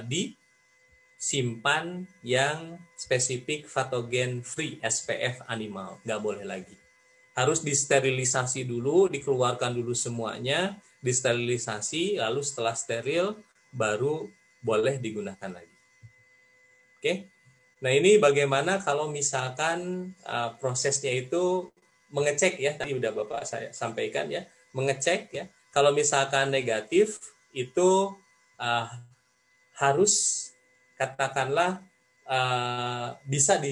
disimpan yang spesifik patogen free SPF animal, nggak boleh lagi. Harus disterilisasi dulu, dikeluarkan dulu semuanya, disterilisasi, lalu setelah steril baru boleh digunakan lagi. Oke. Nah, ini bagaimana kalau misalkan prosesnya itu mengecek ya, tadi udah Bapak saya sampaikan ya, mengecek ya. Kalau misalkan negatif itu harus katakanlah bisa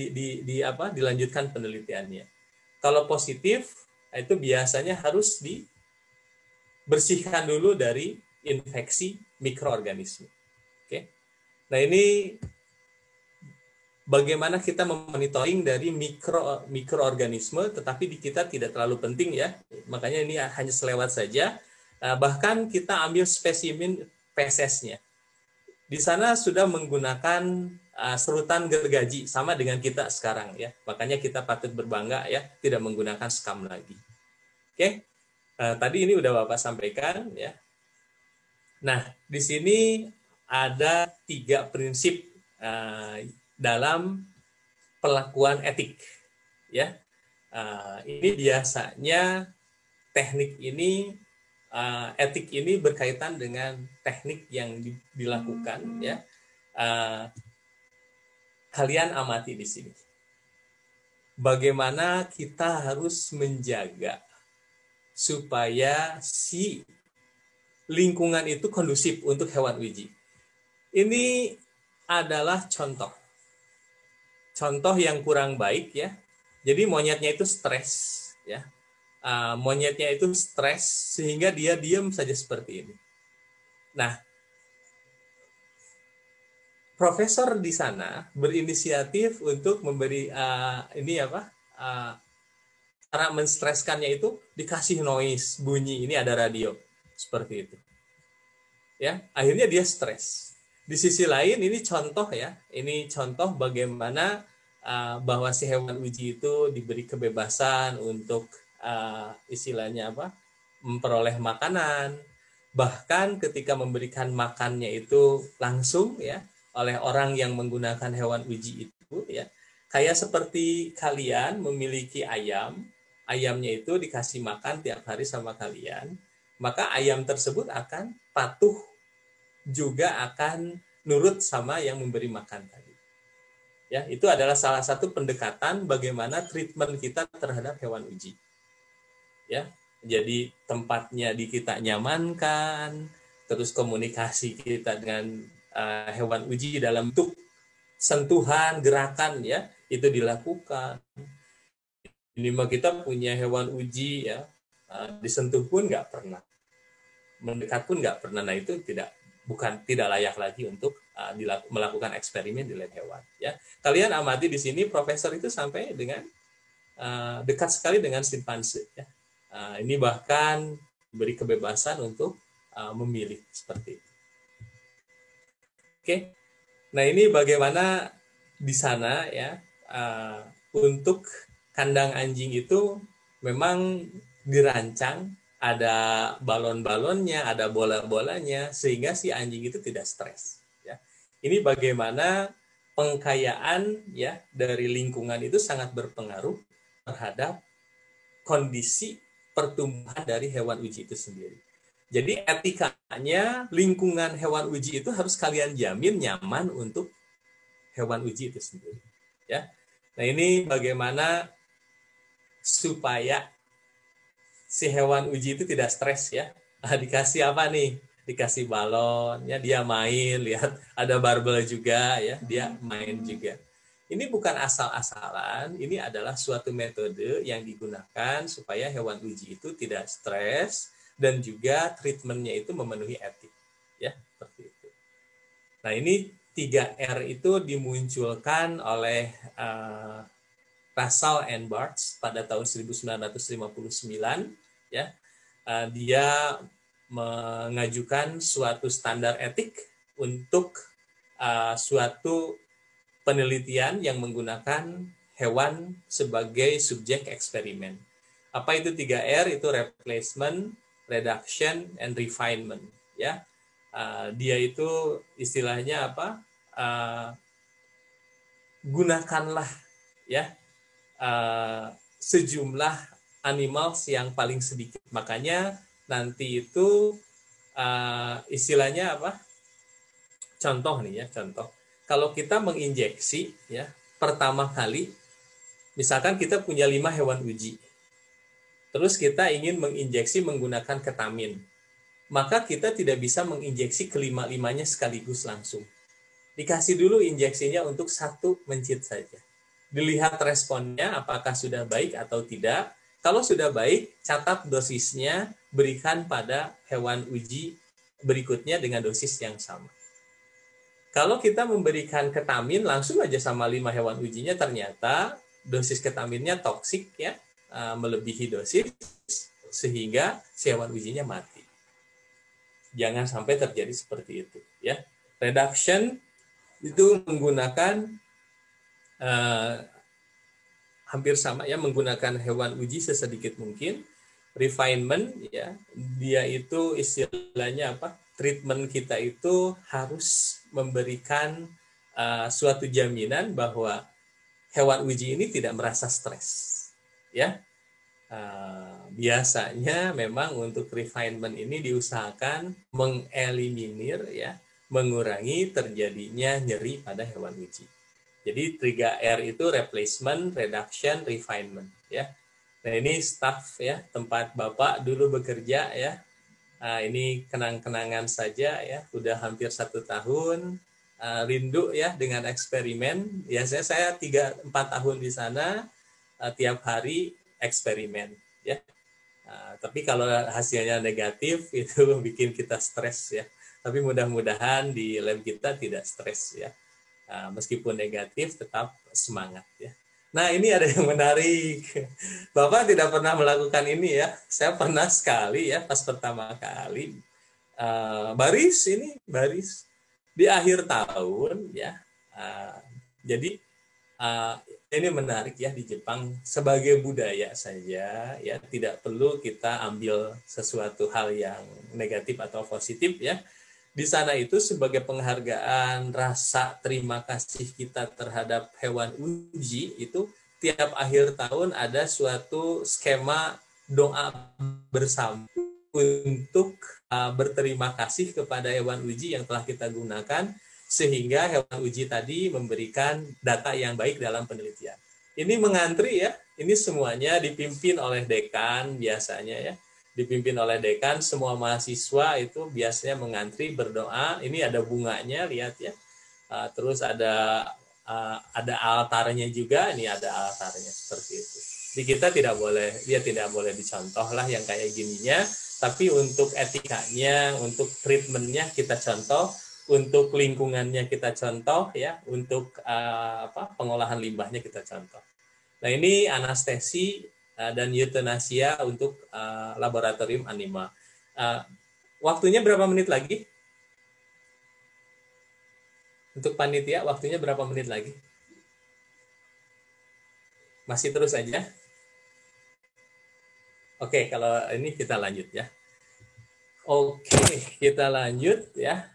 dilanjutkan penelitiannya. Kalau positif itu biasanya harus dibersihkan dulu dari infeksi mikroorganisme. Oke. Nah, ini bagaimana kita memonitoring dari mikroorganisme, tetapi di kita tidak terlalu penting ya, makanya ini hanya selewat saja. Bahkan kita ambil spesimen fesesnya. Di sana sudah menggunakan serutan gergaji sama dengan kita sekarang ya, makanya kita patut berbangga ya, tidak menggunakan skam lagi. Oke, tadi ini udah Bapak sampaikan ya. Nah, di sini ada 3 prinsip dalam pelakuan etik ya. Ini biasanya teknik ini etik ini berkaitan dengan teknik yang dilakukan ya. Kalian amati di sini bagaimana kita harus menjaga supaya si lingkungan itu kondusif untuk hewan uji. Ini adalah contoh yang kurang baik ya. Jadi monyetnya itu stres ya. Monyetnya itu stres sehingga dia diam saja seperti ini. Nah, profesor di sana berinisiatif untuk memberi cara menstreskannya itu dikasih noise, bunyi, ini ada radio seperti itu. Ya, akhirnya dia stres. Di sisi lain ini contoh ya, ini contoh bagaimana bahwa si hewan uji itu diberi kebebasan untuk istilahnya memperoleh makanan, bahkan ketika memberikan makannya itu langsung ya oleh orang yang menggunakan hewan uji itu ya, kayak seperti kalian memiliki ayamnya itu dikasih makan tiap hari sama kalian, maka ayam tersebut akan patuh juga akan nurut sama yang memberi makan tadi. Ya, itu adalah salah satu pendekatan bagaimana treatment kita terhadap hewan uji. Ya, jadi tempatnya kita nyamankan, terus komunikasi kita dengan hewan uji dalam bentuk sentuhan, gerakan ya, itu dilakukan. Ini mah kita punya hewan uji ya, disentuh pun nggak pernah, mendekat pun nggak pernah. Nah, itu tidak layak lagi untuk melakukan eksperimen di lab hewan. Ya, kalian amati di sini profesor itu sampai dengan dekat sekali dengan simpanse. Ya. Ini bahkan beri kebebasan untuk memilih seperti itu. Oke, nah ini bagaimana di sana ya untuk kandang anjing itu memang dirancang, ada balon-balonnya, ada bola-bolanya, sehingga si anjing itu tidak stres. Ya. Ini bagaimana pengkayaan ya dari lingkungan itu sangat berpengaruh terhadap kondisi pertumbuhan dari hewan uji itu sendiri. Jadi etikanya lingkungan hewan uji itu harus kalian jamin nyaman untuk hewan uji itu sendiri. Ya. Nah ini bagaimana supaya si hewan uji itu tidak stres ya. Dikasih apa nih? Dikasih balon, ya dia main, lihat ada barbel juga ya, dia main juga. Ini bukan asal-asalan, ini adalah suatu metode yang digunakan supaya hewan uji itu tidak stres dan juga treatmentnya itu memenuhi etik. Ya, seperti itu. Nah, ini 3R itu dimunculkan oleh Russell and Barthes pada tahun 1959 ya. Dia mengajukan suatu standar etik untuk suatu penelitian yang menggunakan hewan sebagai subjek eksperimen. Apa itu 3R? Itu replacement, reduction, and refinement. Ya, dia itu istilahnya apa? Gunakanlah ya sejumlah animals yang paling sedikit. Makanya nanti itu istilahnya apa? Contoh nih ya, contoh. Kalau kita menginjeksi ya, pertama kali misalkan kita punya 5 hewan uji. Terus kita ingin menginjeksi menggunakan ketamin. Maka kita tidak bisa menginjeksi kelima-limanya sekaligus langsung. Dikasih dulu injeksinya untuk 1 mencit saja. Dilihat responnya apakah sudah baik atau tidak. Kalau sudah baik, catat dosisnya, berikan pada hewan uji berikutnya dengan dosis yang sama. Kalau kita memberikan ketamin langsung aja sama 5 hewan ujinya, ternyata dosis ketaminnya toksik ya, melebihi dosis sehingga si hewan ujinya mati. Jangan sampai terjadi seperti itu ya. Reduction itu menggunakan hampir sama ya, menggunakan hewan uji sesedikit mungkin. Refinement ya, dia itu istilahnya apa? Treatment kita itu harus memberikan suatu jaminan bahwa hewan uji ini tidak merasa stres ya. Biasanya memang untuk refinement ini diusahakan mengeliminir ya, mengurangi terjadinya nyeri pada hewan uji. Jadi 3R itu replacement, reduction, refinement ya. Nah ini staff ya, tempat Bapak dulu bekerja ya. Ini kenang-kenangan saja ya, udah hampir 1 tahun. Rindu ya dengan eksperimen. Biasanya saya 3-4 tahun di sana, tiap hari eksperimen ya. Tapi kalau hasilnya negatif itu bikin kita stres ya. Tapi mudah-mudahan di lab kita tidak stres ya. Meskipun negatif tetap semangat ya. Nah ini ada yang menarik. Bapak tidak pernah melakukan ini ya. Saya pernah sekali ya pas pertama kali. Baris di akhir tahun ya. Jadi ini menarik ya, di Jepang sebagai budaya saja ya, tidak perlu kita ambil sesuatu hal yang negatif atau positif ya. Di sana itu sebagai penghargaan rasa terima kasih kita terhadap hewan uji, itu tiap akhir tahun ada suatu skema doa bersama untuk berterima kasih kepada hewan uji yang telah kita gunakan, sehingga hewan uji tadi memberikan data yang baik dalam penelitian. Ini mengantri ya, ini semuanya dipimpin oleh dekan biasanya ya. Dipimpin oleh dekan, semua mahasiswa itu biasanya mengantri berdoa. Ini ada bunganya, lihat ya. Terus ada altarnya juga, ini ada altarnya seperti itu. Di kita tidak boleh dicontoh lah yang kayak gininya, tapi untuk etikanya, untuk treatmentnya kita contoh, untuk lingkungannya kita contoh ya, untuk pengolahan limbahnya kita contoh. Nah ini anestesi dan eutanasia untuk laboratorium animal. Waktunya berapa menit lagi? Untuk panitia waktunya berapa menit lagi? Masih terus aja? Oke, kalau ini kita lanjut ya. Oke, kita lanjut ya.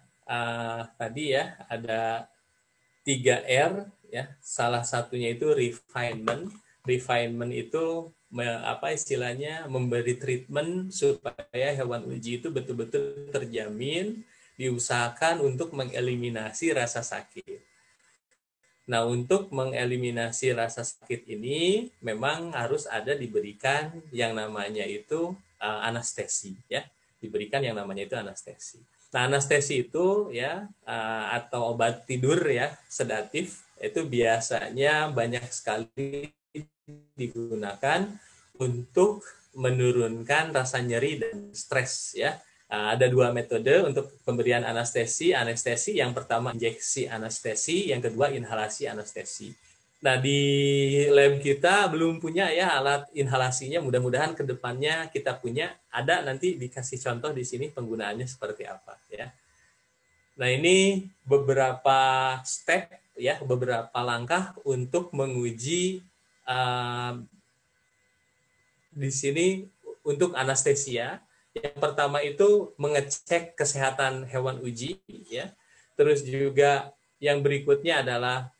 Tadi ya ada 3R ya. Salah satunya itu refinement. Refinement itu apa istilahnya, memberi treatment supaya hewan uji itu betul-betul terjamin, diusahakan untuk mengeliminasi rasa sakit. Nah, untuk mengeliminasi rasa sakit ini memang harus ada diberikan yang namanya itu anestesi ya. Diberikan yang namanya itu anestesi. Nah, anestesi itu ya atau obat tidur ya, sedatif itu biasanya banyak sekali digunakan untuk menurunkan rasa nyeri dan stres ya. Ada 2 metode untuk pemberian anestesi. Anestesi yang pertama injeksi anestesi, yang kedua inhalasi anestesi. Nah, di lab kita belum punya ya alat inhalasinya. Mudah-mudahan ke depannya kita punya. Ada, nanti dikasih contoh di sini penggunaannya seperti apa ya. Nah, ini beberapa step ya, beberapa langkah untuk menguji uh, di sini untuk anestesia. Yang pertama itu mengecek kesehatan hewan uji ya. Terus juga yang berikutnya adalah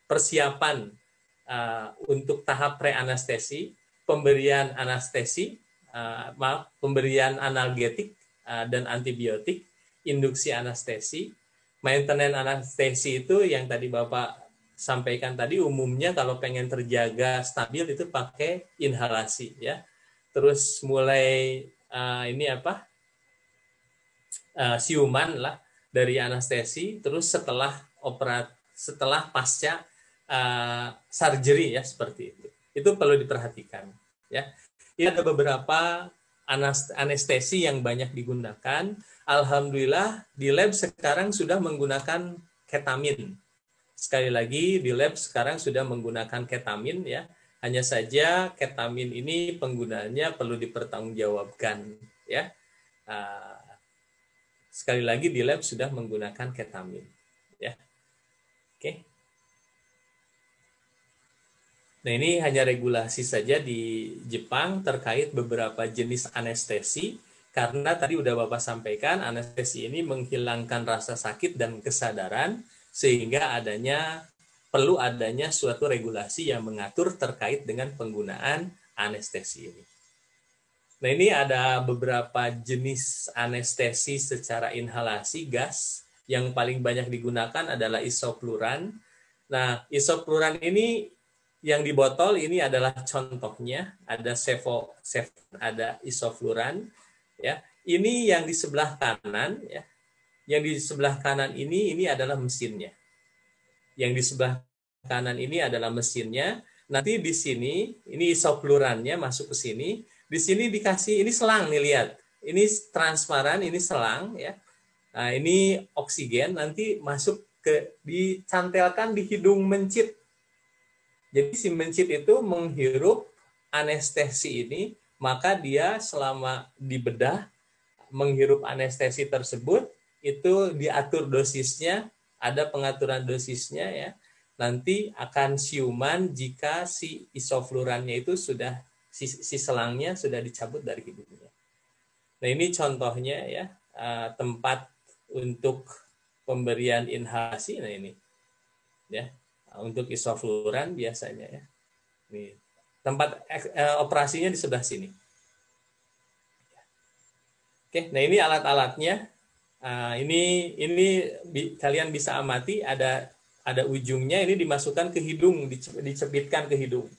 persiapan untuk tahap pre-anestesi, pemberian anestesi, pemberian analgetik dan antibiotik, induksi anestesi, maintenance anestesi itu yang tadi Bapak sampaikan tadi, umumnya kalau pengen terjaga stabil itu pakai inhalasi ya. Terus mulai ini apa siuman lah dari anestesi, terus setelah pasca surgery ya, seperti itu perlu diperhatikan ya. Ini ada beberapa anestesi yang banyak digunakan. Alhamdulillah di lab sekarang sudah menggunakan ketamin. Sekali lagi di lab sekarang sudah menggunakan ketamin ya. Hanya saja ketamin ini penggunaannya perlu dipertanggungjawabkan ya. Sekali lagi di lab sudah menggunakan ketamin ya. Oke. Nah, ini hanya regulasi saja di Jepang terkait beberapa jenis anestesi, karena tadi udah Bapak sampaikan anestesi ini menghilangkan rasa sakit dan kesadaran, sehingga perlu adanya suatu regulasi yang mengatur terkait dengan penggunaan anestesi ini. Nah, ini ada beberapa jenis anestesi secara inhalasi gas. Yang paling banyak digunakan adalah isofluran. Nah, isofluran ini yang di botol ini adalah contohnya, ada ada isofluran ya. Ini yang di sebelah kanan ya. Yang di sebelah kanan ini adalah mesinnya. Yang di sebelah kanan ini adalah mesinnya. Nanti di sini ini isoflurannya masuk ke sini. Di sini dikasih ini selang nih, lihat. Ini transparan, ini selang ya. Nah, ini oksigen nanti masuk dicantelkan di hidung mencit. Jadi si mencit itu menghirup anestesi ini, maka dia selama dibedah menghirup anestesi tersebut itu diatur dosisnya, ada pengaturan dosisnya ya. Nanti akan siuman jika si isoflurannya itu sudah si selangnya sudah dicabut dari hidungnya. Nah, ini contohnya ya, tempat untuk pemberian inhalasi. Nah, ini ya, untuk isofluran biasanya ya. Nih, tempat operasinya di sebelah sini. Oke, nah ini alat-alatnya. Ini kalian bisa amati, ada ujungnya, ini dimasukkan ke hidung, dicepitkan ke hidung.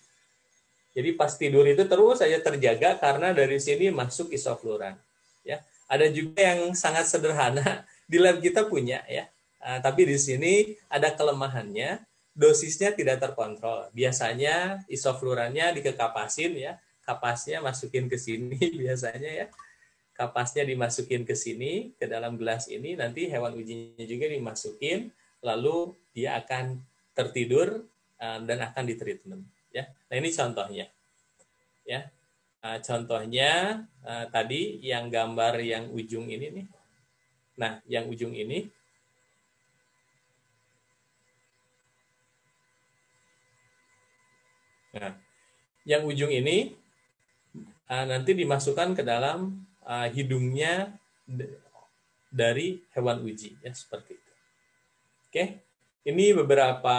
Jadi pas tidur itu terus saja terjaga karena dari sini masuk isofluran. Ya, ada juga yang sangat sederhana di lab kita punya ya. Tapi di sini ada kelemahannya, dosisnya tidak terkontrol. Biasanya isoflurannya dikekapasin ya, kapasnya masukin ke sini biasanya ya. Kapasnya dimasukin ke sini, ke dalam gelas ini, nanti hewan ujinya juga dimasukin, lalu dia akan tertidur dan akan ditreatment. Ya, nah ini contohnya. Ya, contohnya tadi yang gambar yang ujung ini nih. Nah, yang ujung ini. Nah, yang ujung ini nanti dimasukkan ke dalam hidungnya dari hewan uji, ya seperti itu. Oke, ini beberapa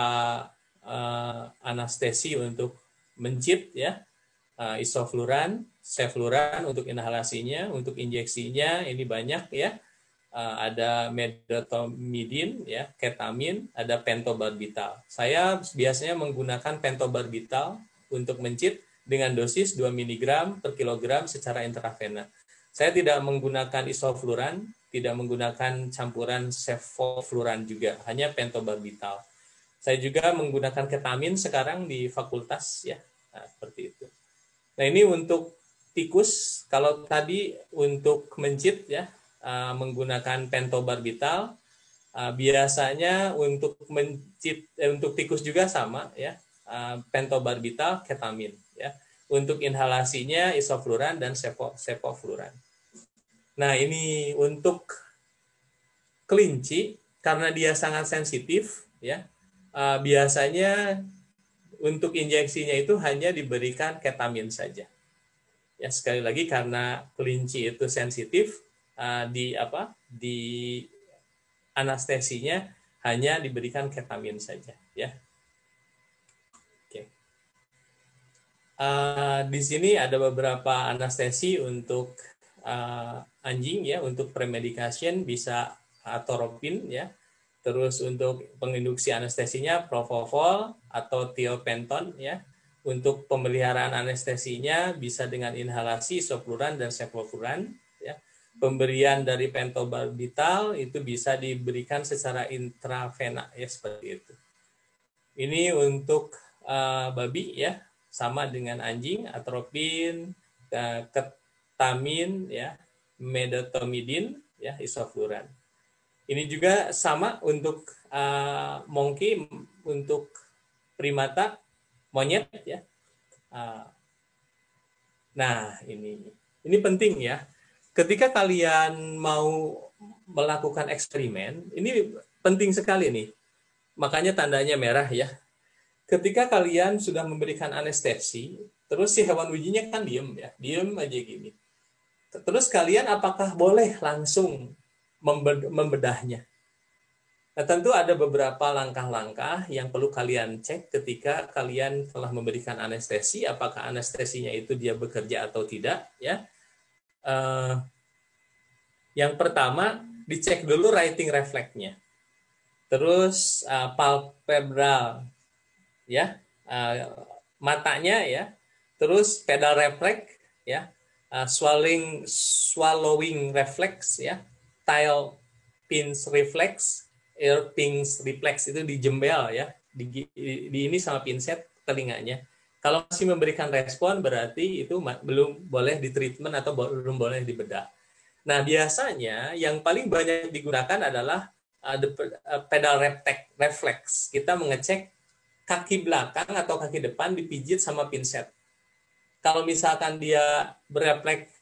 anestesi untuk mencit, ya. Isofluran, sevfluran untuk inhalasinya, untuk injeksinya ini banyak, ya. Ada medetomidin, ya, ketamin, ada pentobarbital. Saya biasanya menggunakan pentobarbital untuk mencit dengan dosis 2 mg per kilogram secara intravena. Saya tidak menggunakan isofluran, tidak menggunakan campuran sevofluran juga, hanya pentobarbital. Saya juga menggunakan ketamin sekarang di fakultas, ya. Nah, seperti itu. Nah, ini untuk tikus. Kalau tadi untuk mencit, ya, menggunakan pentobarbital, biasanya untuk mencit untuk tikus juga sama, ya, pentobarbital, ketamin, ya. Untuk inhalasinya isofluran dan sevofluran. Nah, ini untuk kelinci karena dia sangat sensitif, ya. Biasanya untuk injeksinya itu hanya diberikan ketamin saja. Ya, sekali lagi karena kelinci itu sensitif, di anestesinya hanya diberikan ketamin saja, ya. Oke. Di sini ada beberapa anestesi untuk anjing, ya, untuk premedication bisa atoropin, ya. Terus untuk penginduksi anestesinya propofol atau tiopenton, ya. Untuk pemeliharaan anestesinya bisa dengan inhalasi isofluran dan sevofluran, ya. Pemberian dari pentobarbital itu bisa diberikan secara intravena, ya, seperti itu. Ini untuk babi, ya, sama dengan anjing, atropin, ketamin, ya, medetomidin, ya, isofluran. Ini juga sama untuk monkey, untuk primata, monyet, ya. Nah, ini penting, ya. Ketika kalian mau melakukan eksperimen, ini penting sekali nih. Makanya tandanya merah, ya. Ketika kalian sudah memberikan anestesi, terus si hewan ujinya kan diem, ya, diem aja gini. Terus kalian apakah boleh langsung membedahnya? Nah, tentu ada beberapa langkah-langkah yang perlu kalian cek ketika kalian telah memberikan anestesi, apakah anestesinya itu dia bekerja atau tidak, ya. Yang pertama, dicek dulu writing refleksnya. Terus palpebral, ya, matanya, ya. Terus pedal reflex, ya. Swallowing reflex, ya. Tail pins reflex, ear pins reflex itu dijembel, ya, di ini sama pinset telinganya. Kalau masih memberikan respon berarti itu belum boleh ditreatment atau belum boleh dibedah. Nah, biasanya yang paling banyak digunakan adalah pedal reflex. Kita mengecek kaki belakang atau kaki depan dipijit sama pinset. Kalau misalkan dia berefleks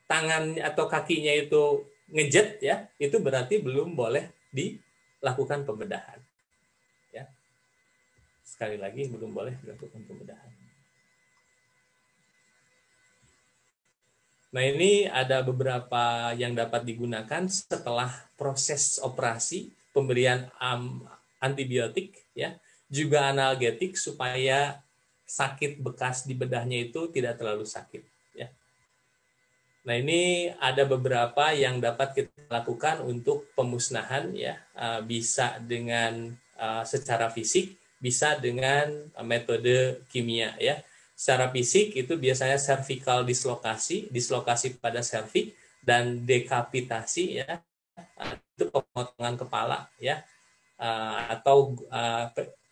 tangan atau kakinya itu ngejet, ya, itu berarti belum boleh dilakukan pembedahan, ya. Sekali lagi, belum boleh dilakukan pembedahan. Nah, ini ada beberapa yang dapat digunakan setelah proses operasi, pemberian antibiotik, ya, juga analgetik supaya sakit bekas di bedahnya itu tidak terlalu sakit, ya. Nah, ini ada beberapa yang dapat kita lakukan untuk pemusnahan, ya. Bisa dengan secara fisik, bisa dengan metode kimia, ya. Secara fisik itu biasanya cervical dislokasi pada serviks, dan dekapitasi, ya, itu pemotongan kepala, ya, atau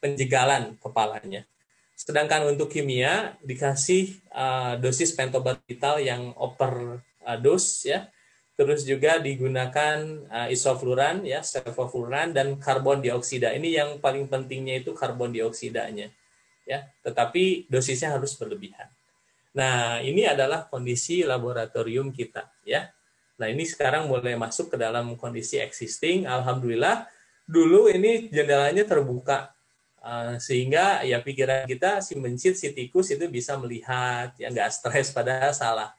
penjegalan kepalanya. Sedangkan untuk kimia dikasih dosis pentobarbital yang overdose, ya. Terus juga digunakan isofluran, ya, sevofluran dan karbon dioksida. Ini yang paling pentingnya itu karbon dioksidanya, ya. Tetapi dosisnya harus berlebihan. Nah, ini adalah kondisi laboratorium kita, ya. Nah, ini sekarang mulai masuk ke dalam kondisi existing. Alhamdulillah, dulu ini jendelanya terbuka. Sehingga ya pikiran kita si mencit, si tikus itu bisa melihat, ya nggak stres padahal salah.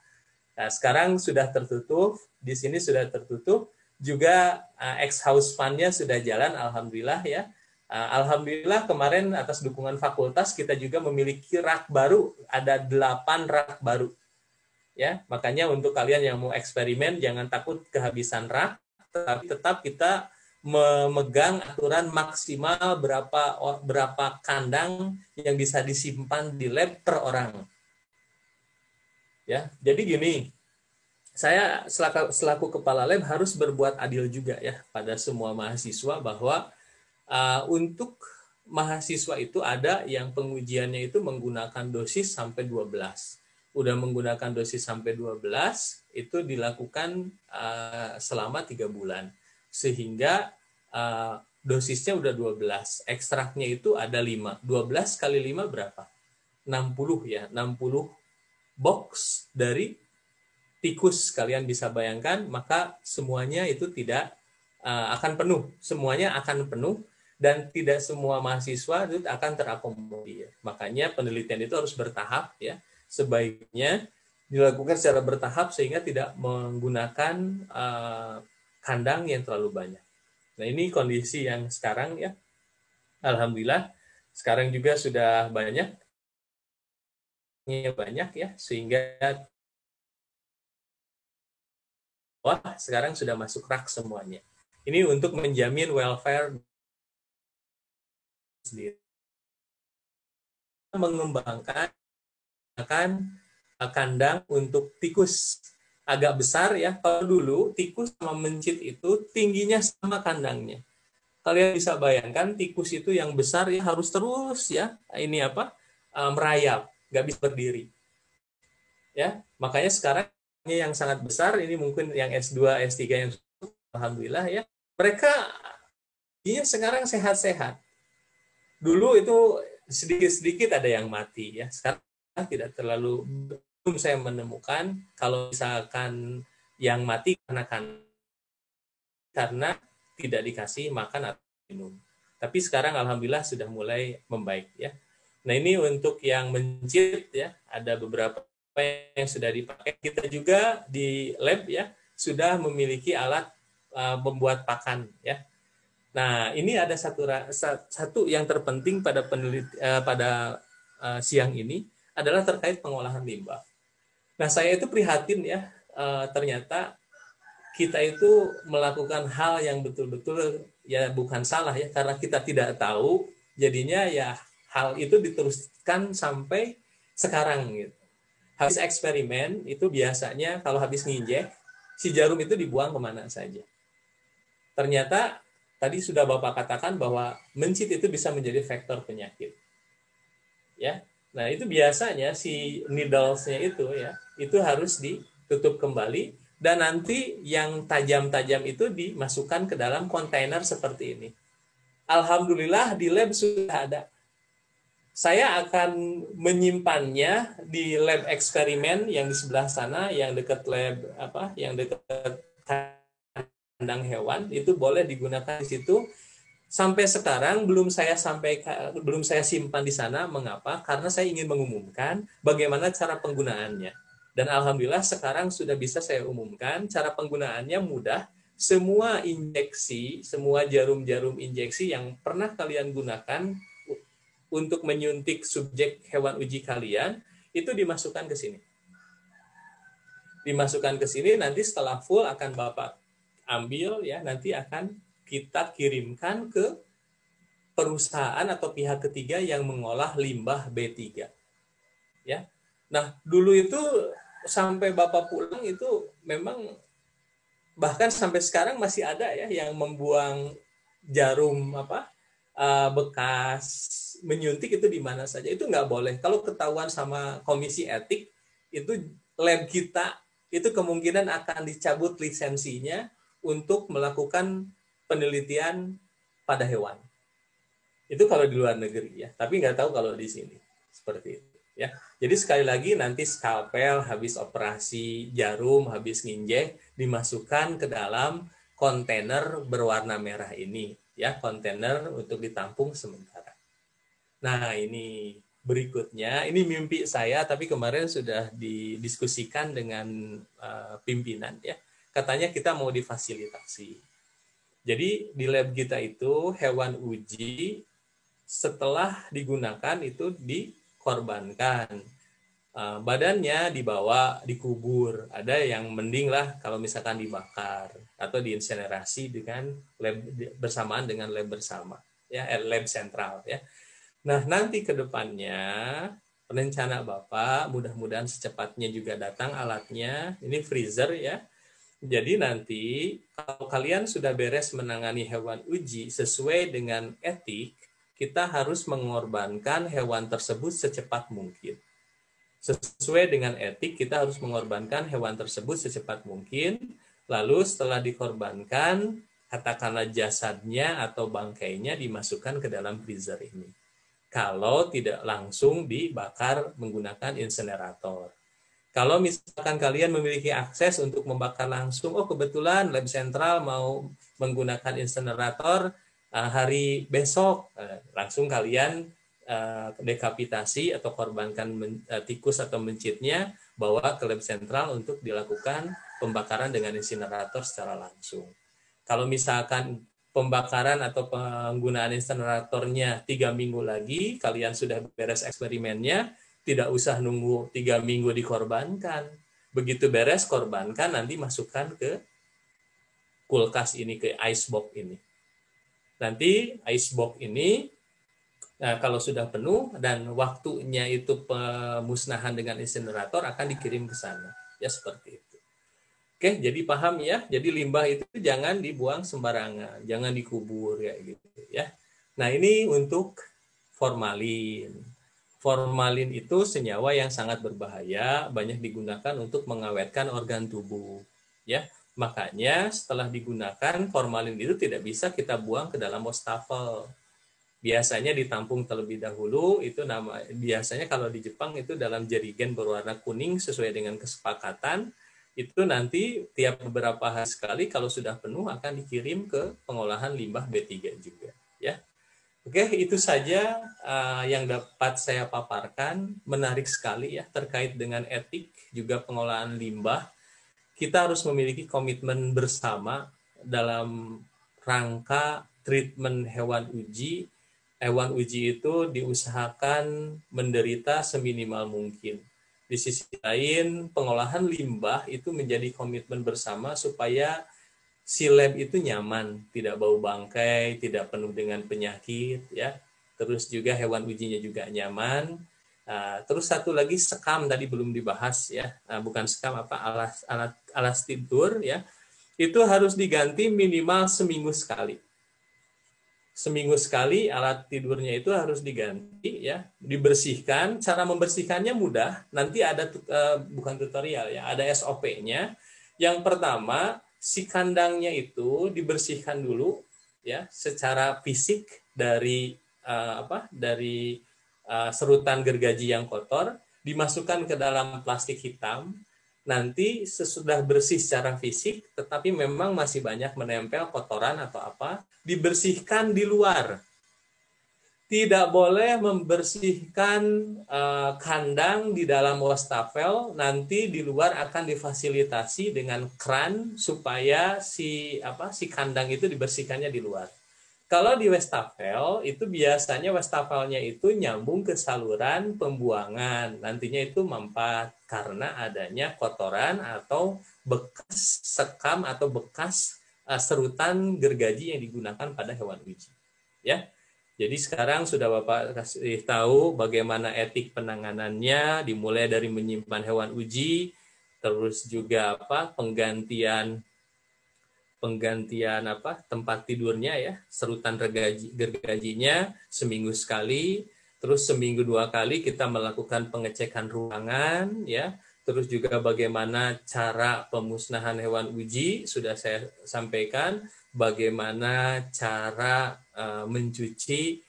Nah, sekarang sudah tertutup, di sini sudah tertutup, juga ex-house fund-nya sudah jalan, alhamdulillah ya. Alhamdulillah kemarin atas dukungan fakultas kita juga memiliki rak baru, ada 8 rak baru. Ya, makanya untuk kalian yang mau eksperimen jangan takut kehabisan rak, tetapi tetap kita memegang aturan maksimal berapa kandang yang bisa disimpan di lab per orang. Ya, jadi gini, saya selaku kepala lab harus berbuat adil juga ya pada semua mahasiswa bahwa untuk mahasiswa itu ada yang pengujiannya itu menggunakan dosis sampai 12. Udah menggunakan dosis sampai 12 itu dilakukan selama 3 bulan. Sehingga dosisnya udah 12. Ekstraknya itu ada 5. 12 kali 5 berapa? 60 ya, 60 box dari tikus, kalian bisa bayangkan, maka semuanya itu tidak akan penuh, semuanya akan penuh dan tidak semua mahasiswa itu akan terakomodir. Makanya penelitian itu harus bertahap ya, sebaiknya dilakukan secara bertahap sehingga tidak menggunakan kandang yang terlalu banyak. Nah ini kondisi yang sekarang ya, alhamdulillah sekarang juga sudah banyak ya, sehingga sekarang sudah masuk rak semuanya. Ini untuk menjamin welfare sendiri. Mengembangkan kandang untuk tikus agak besar ya. Kalau dulu tikus sama mencit itu tingginya sama kandangnya. Kalian bisa bayangkan tikus itu yang besar ya harus terus ya ini merayap, nggak bisa berdiri. Ya, makanya sekarang yang sangat besar ini mungkin yang S2, S3 yang alhamdulillah ya. Mereka sekarang sehat-sehat. Dulu itu sedikit-sedikit ada yang mati ya. Sekarang tidak terlalu, belum saya menemukan kalau misalkan yang mati karena tidak dikasih makan atau minum. Tapi sekarang alhamdulillah sudah mulai membaik ya. Nah ini untuk yang mencit ya, ada beberapa yang sudah dipakai. Kita juga di lab ya sudah memiliki alat membuat pakan ya. Nah ini ada satu yang terpenting pada siang ini adalah terkait pengolahan limbah. Nah saya itu prihatin ya, ternyata kita itu melakukan hal yang betul-betul ya bukan salah ya, karena kita tidak tahu, jadinya ya hal itu diteruskan sampai sekarang gitu. Habis eksperimen itu biasanya kalau habis nginjek, si jarum itu dibuang kemana saja. Ternyata tadi sudah Bapak katakan bahwa mencit itu bisa menjadi faktor penyakit. Ya. Nah, itu biasanya si needles-nya itu harus ditutup kembali dan nanti yang tajam-tajam itu dimasukkan ke dalam kontainer seperti ini. Alhamdulillah di lab sudah ada. Saya akan menyimpannya di lab eksperimen yang di sebelah sana, yang dekat lab yang dekat kandang hewan, itu boleh digunakan di situ. Sampai sekarang belum saya simpan di sana. Mengapa? Karena saya ingin mengumumkan bagaimana cara penggunaannya. Dan alhamdulillah sekarang sudah bisa saya umumkan cara penggunaannya mudah. Semua injeksi, semua jarum-jarum injeksi yang pernah kalian gunakan untuk menyuntik subjek hewan uji kalian itu dimasukkan ke sini. Dimasukkan ke sini, nanti setelah full akan Bapak ambil ya, nanti akan kita kirimkan ke perusahaan atau pihak ketiga yang mengolah limbah B3. Ya. Nah, dulu itu sampai Bapak pulang itu memang bahkan sampai sekarang masih ada ya yang membuang jarum bekas menyuntik itu di mana saja. Itu nggak boleh. Kalau ketahuan sama komisi etik, itu lab kita itu kemungkinan akan dicabut lisensinya untuk melakukan penelitian pada hewan. Itu kalau di luar negeri ya, tapi nggak tahu kalau di sini seperti itu ya. Jadi sekali lagi nanti skalpel habis operasi jarum, habis nginjek dimasukkan ke dalam kontainer berwarna merah ini ya, kontainer untuk ditampung sementara. Nah, ini berikutnya, ini mimpi saya, tapi kemarin sudah didiskusikan dengan pimpinan ya. Katanya kita mau difasilitasi. Jadi di lab kita itu hewan uji setelah digunakan itu dikorbankan. Badannya dibawa dikubur. Ada yang mending lah kalau misalkan dibakar atau diinsinerasi dengan lab bersamaan dengan lab bersama ya, lab sentral ya. Nah, nanti ke depannya rencana Bapak mudah-mudahan secepatnya juga datang alatnya. Ini freezer ya. Jadi nanti kalau kalian sudah beres menangani hewan uji sesuai dengan etik, kita harus mengorbankan hewan tersebut secepat mungkin. Sesuai dengan etik, kita harus mengorbankan hewan tersebut secepat mungkin. Lalu setelah dikorbankan, katakanlah jasadnya atau bangkainya dimasukkan ke dalam freezer ini. Kalau tidak langsung dibakar menggunakan insinerator. Kalau misalkan kalian memiliki akses untuk membakar langsung, oh kebetulan lab sentral mau menggunakan insinerator hari besok, langsung kalian dekapitasi atau korbankan tikus atau mencitnya, bawa ke lab sentral untuk dilakukan pembakaran dengan insinerator secara langsung. Kalau misalkan pembakaran atau penggunaan insineratornya 3 minggu lagi, kalian sudah beres eksperimennya, tidak usah nunggu 3 minggu dikorbankan. Begitu beres, korbankan, nanti masukkan ke kulkas ini, ke icebox ini. Nanti icebox ini, nah, kalau sudah penuh dan waktunya itu pemusnahan dengan insinerator akan dikirim ke sana. Ya seperti itu. Oke, jadi paham ya. Jadi limbah itu jangan dibuang sembarangan, jangan dikubur ya gitu ya. Nah, ini untuk formalin. Formalin itu senyawa yang sangat berbahaya, banyak digunakan untuk mengawetkan organ tubuh. Ya, makanya setelah digunakan formalin itu tidak bisa kita buang ke dalam wastafel. Biasanya ditampung terlebih dahulu, itu biasanya kalau di Jepang itu dalam jerigen berwarna kuning sesuai dengan kesepakatan. Itu nanti tiap beberapa hari sekali kalau sudah penuh akan dikirim ke pengolahan limbah B3 juga ya. Oke, itu saja yang dapat saya paparkan. Menarik sekali ya terkait dengan etik juga pengolahan limbah. Kita harus memiliki komitmen bersama dalam rangka treatment hewan uji. Hewan uji itu diusahakan menderita seminimal mungkin. Di sisi lain, pengolahan limbah itu menjadi komitmen bersama supaya si lab itu nyaman, tidak bau bangkai, tidak penuh dengan penyakit, ya. Terus juga hewan ujinya juga nyaman. Terus satu lagi sekam tadi belum dibahas ya, bukan sekam apa alas tidur ya, itu harus diganti minimal seminggu sekali. Seminggu sekali alat tidurnya itu harus diganti ya, dibersihkan. Cara membersihkannya mudah. Nanti ada bukan tutorial ya, ada SOP-nya. Yang pertama, si kandangnya itu dibersihkan dulu ya secara fisik dari dari serutan gergaji yang kotor, dimasukkan ke dalam plastik hitam. Nanti sesudah bersih secara fisik, tetapi memang masih banyak menempel kotoran atau apa, dibersihkan di luar. Tidak boleh membersihkan kandang di dalam wastafel, nanti di luar akan difasilitasi dengan kran supaya si kandang itu dibersihkannya di luar. Kalau di wastafel itu biasanya wastafelnya itu nyambung ke saluran pembuangan, nantinya itu mempat karena adanya kotoran atau bekas sekam atau bekas serutan gergaji yang digunakan pada hewan uji. Ya, jadi sekarang sudah Bapak kasih tahu bagaimana etik penanganannya, dimulai dari menyimpan hewan uji, terus juga penggantian tempat tidurnya ya, serutan gergajinya seminggu sekali, terus seminggu 2 kali kita melakukan pengecekan ruangan ya, terus juga bagaimana cara pemusnahan hewan uji sudah saya sampaikan, bagaimana cara mencuci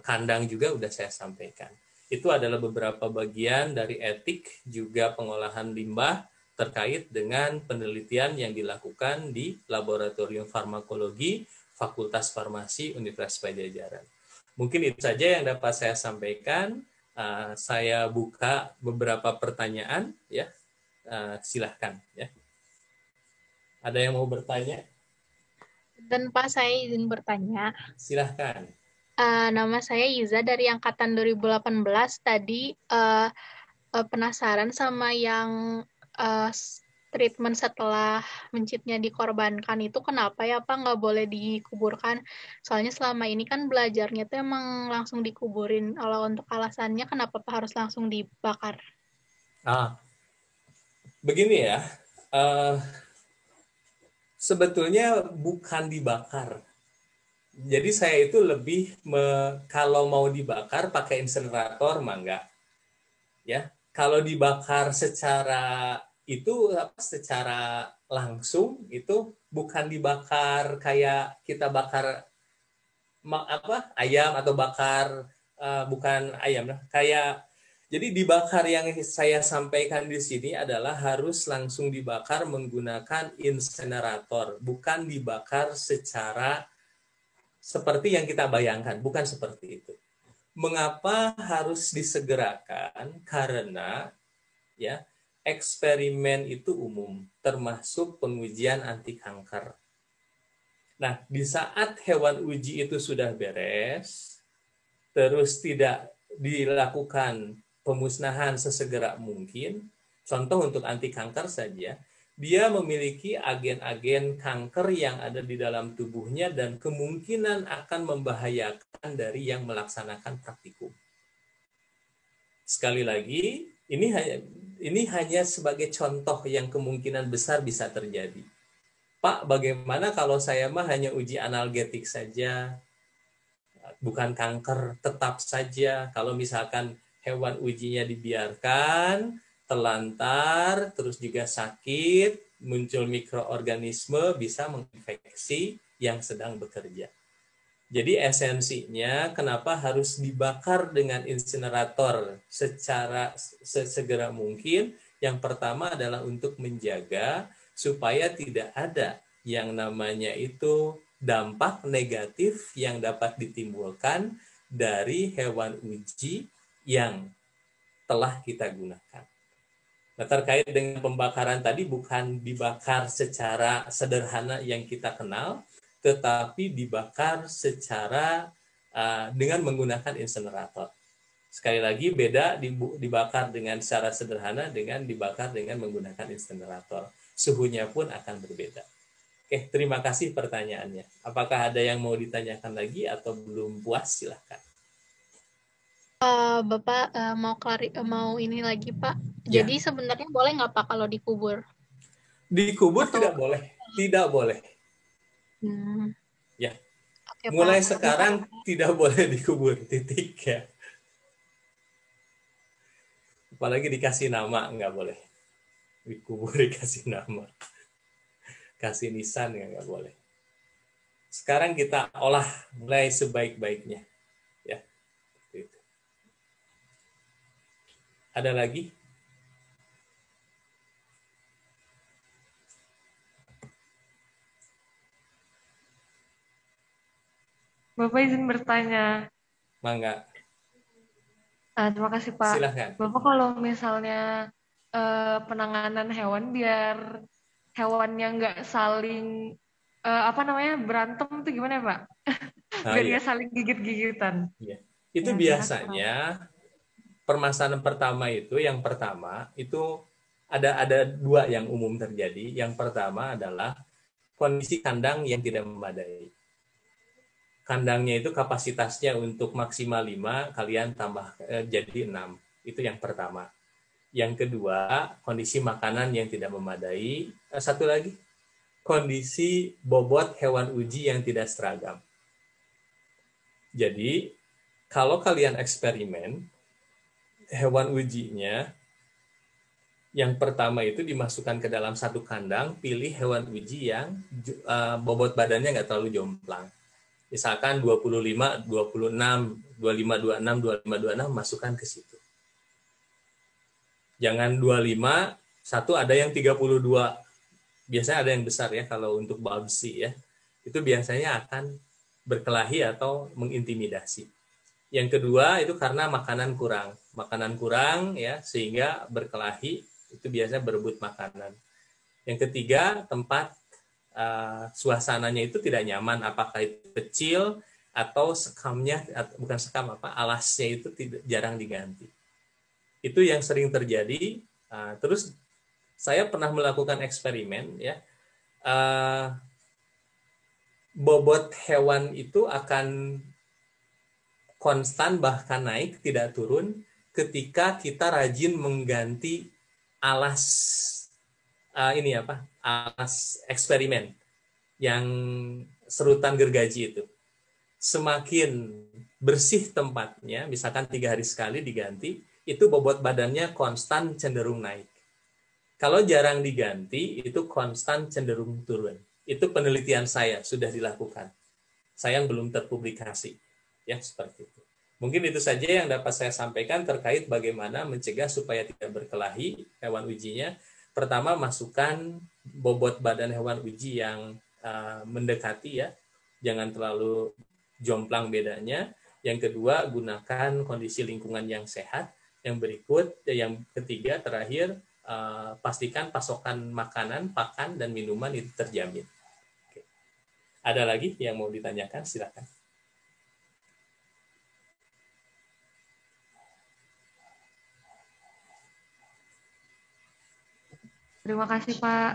kandang juga sudah saya sampaikan. Itu adalah beberapa bagian dari etik juga pengolahan limbah terkait dengan penelitian yang dilakukan di Laboratorium Farmakologi Fakultas Farmasi Universitas Padjadjaran. Mungkin itu saja yang dapat saya sampaikan. Saya buka beberapa pertanyaan, ya. Silahkan, ya. Ada yang mau bertanya? Dan Pak, saya izin bertanya. Silahkan. Nama saya Iza dari angkatan 2018. Tadi penasaran sama yang treatment setelah mencitnya dikorbankan itu kenapa ya Pak nggak boleh dikuburkan? Soalnya selama ini kan belajarnya tuh emang langsung dikuburin. Kalau untuk alasannya kenapa Pak harus langsung dibakar? Ah, begini ya. Eh, Sebetulnya bukan dibakar. Jadi saya itu lebih kalau mau dibakar pakai insenerator mah enggak, ya. Kalau dibakar secara itu secara langsung itu bukan dibakar kayak kita bakar ayam atau bakar bukan ayam lah, kayak jadi dibakar yang saya sampaikan di sini adalah harus langsung dibakar menggunakan insenerator, bukan dibakar secara seperti yang kita bayangkan, bukan seperti itu. Mengapa harus disegerakan? Karena ya eksperimen itu umum, termasuk pengujian anti kanker. Nah, di saat hewan uji itu sudah beres, terus tidak dilakukan pemusnahan sesegera mungkin, contoh untuk anti kanker saja, dia memiliki agen-agen kanker yang ada di dalam tubuhnya dan kemungkinan akan membahayakan dari yang melaksanakan praktikum. Sekali lagi, ini hanya sebagai contoh yang kemungkinan besar bisa terjadi. Pak, bagaimana kalau saya mah hanya uji analgetik saja, bukan kanker, tetap saja kalau misalkan hewan ujinya dibiarkan, terlantar, terus juga sakit, muncul mikroorganisme, bisa menginfeksi yang sedang bekerja. Jadi esensinya kenapa harus dibakar dengan insinerator secara sesegera mungkin? Yang pertama adalah untuk menjaga supaya tidak ada yang namanya itu dampak negatif yang dapat ditimbulkan dari hewan uji yang telah kita gunakan. Nah, terkait dengan pembakaran tadi bukan dibakar secara sederhana yang kita kenal, tetapi dibakar secara dengan menggunakan insenerator. Sekali lagi beda dibakar dengan secara sederhana dengan dibakar dengan menggunakan insenerator. Suhunya pun akan berbeda. Oke, terima kasih pertanyaannya. Apakah ada yang mau ditanyakan lagi atau belum puas? Silahkan. Bapak mau ini lagi Pak. Ya, Jadi sebenarnya boleh nggak Pak kalau dikubur? dikubur Atau tidak boleh. Tidak boleh. hmm, Ya, oke Pak, mulai Bapak sekarang tidak boleh dikubur, titik ya. Apalagi dikasih nama, nggak boleh. Dikubur dikasih nama. Kasih nisan nggak boleh. Sekarang kita olah mulai sebaik-baiknya. Ya, gitu. Ada lagi? Bapak izin bertanya. Mangga, Terima kasih Pak. silahkan. Bapak kalau misalnya penanganan hewan biar hewannya nggak saling apa namanya berantem tuh gimana ya Pak? Nah, Biar ya, nggak saling gigit-gigitan. ya. Itu Ya gimana tuh Pak? biasanya permasalahan pertama yang pertama itu ada dua yang umum terjadi. Yang pertama adalah kondisi kandang yang tidak memadai. Kandangnya itu kapasitasnya untuk maksimal 5, kalian tambah jadi 6. Itu yang pertama. Yang kedua, kondisi makanan yang tidak memadai. Satu lagi, kondisi bobot hewan uji yang tidak seragam. Jadi, kalau kalian eksperimen, hewan ujinya yang pertama itu dimasukkan ke dalam satu kandang, pilih hewan uji yang bobot badannya nggak terlalu jomplang. Misalkan 25, 26, 25, 26, 25, 26, masukkan ke situ. Jangan 25, satu ada yang 32. Biasanya ada yang besar ya kalau untuk babsi ya. Itu biasanya akan berkelahi atau mengintimidasi. Yang kedua itu karena makanan kurang ya, sehingga berkelahi, itu biasanya berebut makanan. Yang ketiga, tempat suasananya itu tidak nyaman, apakah itu kecil atau sekamnya, bukan sekam, alasnya itu jarang diganti. Itu yang sering terjadi. Terus saya pernah melakukan eksperimen ya, bobot hewan itu akan konstan bahkan naik, tidak turun ketika kita rajin mengganti alas alas eksperimen yang serutan gergaji itu. Semakin bersih tempatnya, misalkan 3 hari sekali diganti, itu bobot badannya konstan cenderung naik. Kalau jarang diganti, itu konstan cenderung turun. Itu penelitian saya, sudah dilakukan. Sayang belum terpublikasi. Ya, seperti itu. Mungkin itu saja yang dapat saya sampaikan terkait bagaimana mencegah supaya tidak berkelahi hewan ujinya. Pertama, masukkan bobot badan hewan uji yang mendekati ya. Jangan terlalu jomplang bedanya. Yang kedua, gunakan kondisi lingkungan yang sehat. Yang ketiga, terakhir, pastikan pasokan makanan, pakan, dan minuman itu terjamin. Oke. Ada lagi yang mau ditanyakan? Silakan. Terima kasih, Pak.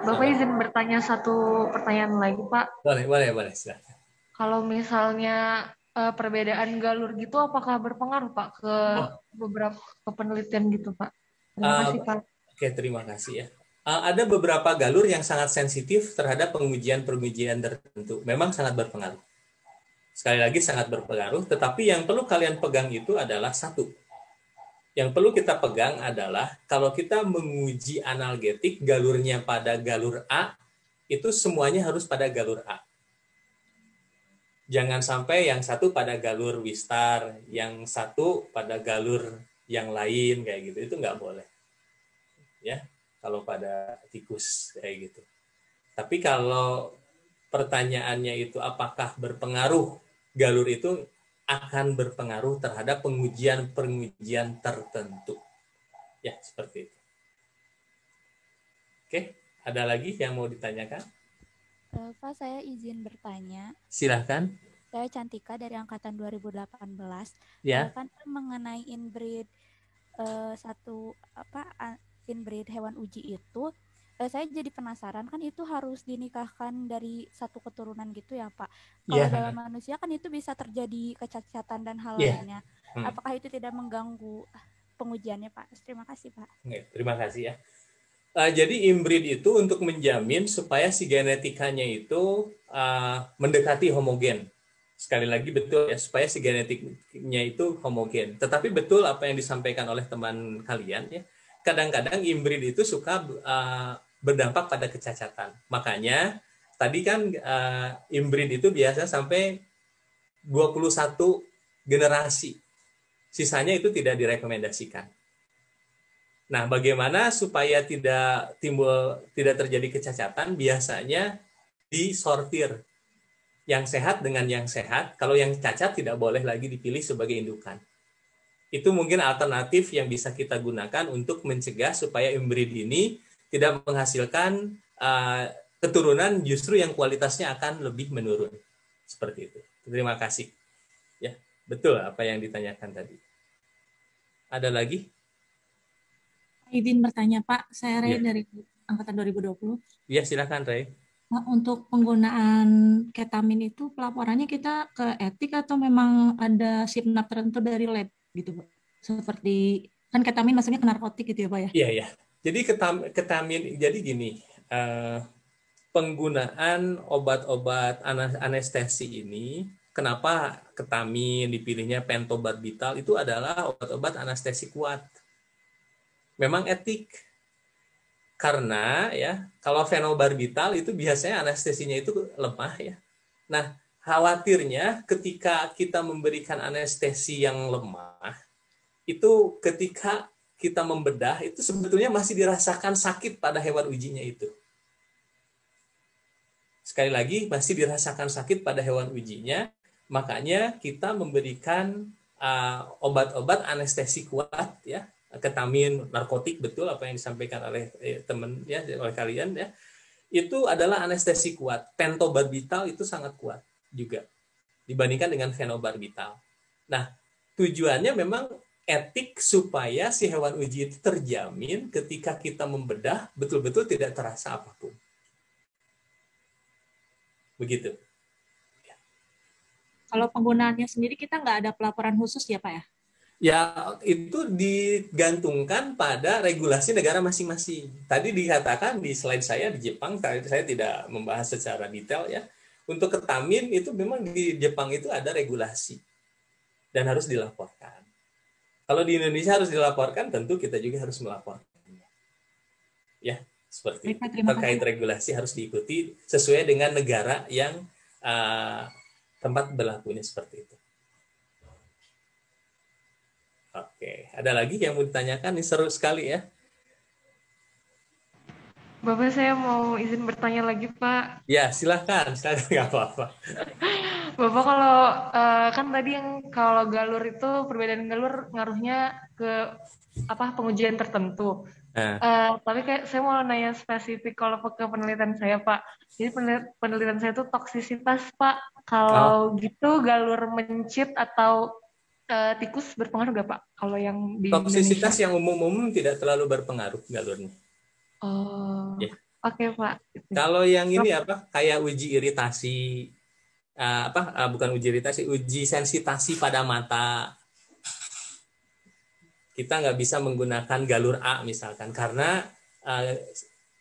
Bapak izin bertanya satu pertanyaan lagi, Pak. Boleh, silakan. Kalau misalnya perbedaan galur gitu, apakah berpengaruh, Pak, ke beberapa penelitian gitu, Pak? Terima kasih, Pak. Oke, terima kasih ya. Ada beberapa galur yang sangat sensitif terhadap pengujian tertentu. Memang sangat berpengaruh. Sekali lagi sangat berpengaruh, tetapi yang perlu kalian pegang itu adalah satu. Yang perlu kita pegang adalah kalau kita menguji analgetik galurnya pada galur A, itu semuanya harus pada galur A. Jangan sampai yang satu pada galur Wistar, yang satu pada galur yang lain kayak gitu. Itu nggak boleh. Ya, kalau pada tikus kayak gitu. Tapi kalau pertanyaannya itu apakah berpengaruh, galur itu akan berpengaruh terhadap pengujian tertentu. Ya, seperti itu. Oke, ada lagi yang mau ditanyakan? Pak, saya izin bertanya. Silahkan. Saya Cantika dari angkatan 2018. Ya. Kan mengenai inbreed inbreed hewan uji itu, saya jadi penasaran, kan itu harus dinikahkan dari satu keturunan gitu ya, Pak. Kalau dalam manusia kan itu bisa terjadi kecacatan dan hal lainnya. Apakah itu tidak mengganggu pengujiannya, Pak? Terima kasih, Pak. Terima kasih ya. Jadi inbreed itu untuk menjamin supaya si genetikanya itu mendekati homogen. Sekali lagi betul ya, supaya si genetiknya itu homogen. Tetapi betul apa yang disampaikan oleh teman kalian ya. Kadang-kadang inbreed itu suka berdampak pada kecacatan. Makanya tadi kan inbreed itu biasa sampai 21 generasi. Sisanya itu tidak direkomendasikan. Nah, bagaimana supaya tidak terjadi kecacatan? Biasanya disortir yang sehat dengan yang sehat. Kalau yang cacat tidak boleh lagi dipilih sebagai indukan. Itu mungkin alternatif yang bisa kita gunakan untuk mencegah supaya inbreed ini tidak menghasilkan keturunan justru yang kualitasnya akan lebih menurun. Seperti itu. Terima kasih. Ya, betul apa yang ditanyakan tadi. Ada lagi? Izin bertanya, Pak. Saya Ray dari angkatan 2020. Iya, silakan Ray. Untuk penggunaan ketamin itu pelaporannya kita ke etik atau memang ada sipnap tertentu dari lab gitu, Pak? Seperti kan ketamin maksudnya ke narkotik gitu ya, Pak ya? Iya. Jadi ketamin jadi gini, penggunaan obat-obat anestesi ini, kenapa ketamin dipilihnya pentobarbital, itu adalah obat-obat anestesi kuat. Memang etik. Karena ya, kalau fenobarbital itu biasanya anestesinya itu lemah ya. Nah, khawatirnya ketika kita memberikan anestesi yang lemah, itu ketika kita membedah itu sebetulnya masih dirasakan sakit pada hewan ujinya itu. Sekali lagi, masih dirasakan sakit pada hewan ujinya, makanya kita memberikan obat-obat anestesi kuat, ya, ketamin, narkotik, betul apa yang disampaikan oleh teman, ya, oleh kalian, ya, itu adalah anestesi kuat. Pentobarbital itu sangat kuat juga dibandingkan dengan fenobarbital. Nah, tujuannya memang etik supaya si hewan uji itu terjamin ketika kita membedah betul-betul tidak terasa apapun. Begitu. Kalau penggunaannya sendiri kita nggak ada pelaporan khusus ya Pak ya? Ya, itu digantungkan pada regulasi negara masing-masing. Tadi dikatakan di slide saya di Jepang, saya tidak membahas secara detail ya. Untuk ketamin itu memang di Jepang itu ada regulasi dan harus dilaporkan. Kalau di Indonesia harus dilaporkan, tentu kita juga harus melaporkannya. Ya, seperti itu. Terkait regulasi harus diikuti sesuai dengan negara yang tempat berlakunya seperti itu. Oke, ada lagi yang mau ditanyakan? Ini seru sekali ya. Bapak, saya mau izin bertanya lagi, Pak. Ya, silahkan nggak apa-apa. Bapak, kalau kan tadi yang kalau galur itu perbedaan galur ngaruhnya ke pengujian tertentu. Tapi kayak saya mau nanya spesifik kalau ke penelitian saya, Pak. Jadi penelitian saya itu toksisitas, Pak. Kalau gitu galur mencit atau tikus berpengaruh nggak Pak? Kalau yang di toksisitas Indonesia? Yang umum-umum tidak terlalu berpengaruh galurnya. Oh, ya. Oke Pak. Kalau yang ini kayak uji iritasi, bukan uji iritasi, uji sensitasi pada mata. Kita nggak bisa menggunakan galur A misalkan karena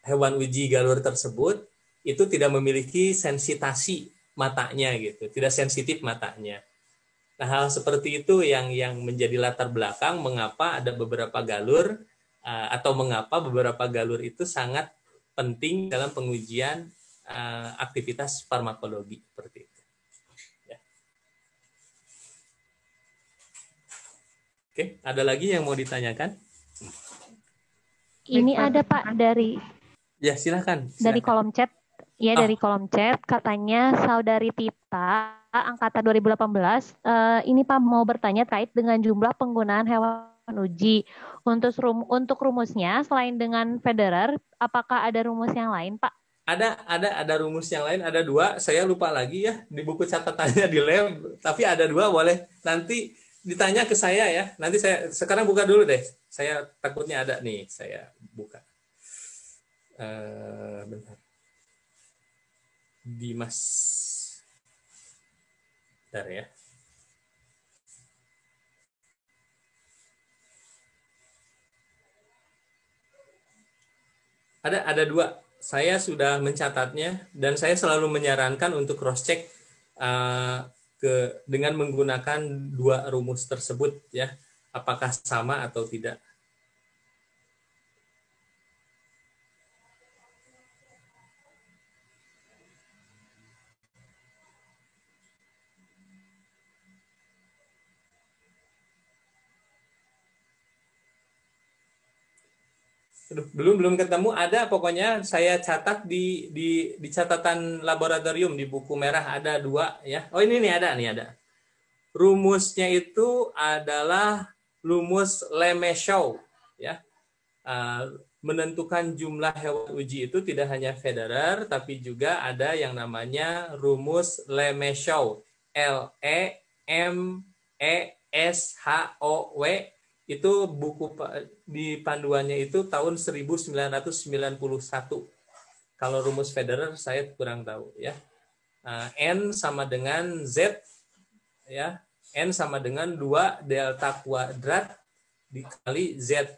hewan uji galur tersebut itu tidak memiliki sensitasi matanya gitu, tidak sensitif matanya. Nah, hal seperti itu yang menjadi latar belakang mengapa ada beberapa galur atau mengapa beberapa galur itu sangat penting dalam pengujian aktivitas farmakologi seperti itu. Ya. Oke, ada lagi yang mau ditanyakan? Ini ada Pak dari. Ya, silakan. Dari kolom chat. Ya, dari kolom chat katanya Saudari Tita angkatan 2018 ini Pak mau bertanya terkait dengan jumlah penggunaan hewan uji untuk rumusnya selain dengan Federer, apakah ada rumus yang lain Pak? Ada rumus yang lain, ada 2, saya lupa lagi ya di buku catatannya di lab, tapi ada 2, boleh nanti ditanya ke saya ya. Nanti saya sekarang buka dulu deh, saya takutnya ada nih, saya buka. Bentar. Dimas. Bentar ya. Ada 2. Saya sudah mencatatnya dan saya selalu menyarankan untuk cross check dengan menggunakan 2 rumus tersebut ya. Apakah sama atau tidak. Belum ketemu, ada pokoknya saya catat di catatan laboratorium di buku merah ada 2 ya. Oh ini nih ada. Rumusnya itu adalah rumus Lemeshow ya. Menentukan jumlah hewan uji itu tidak hanya Federer tapi juga ada yang namanya rumus Lemeshow, LEMESHOW. Itu buku di panduannya itu tahun 1991. Kalau rumus Federer saya kurang tahu ya. N sama dengan Z ya. N sama dengan 2 delta kuadrat dikali Z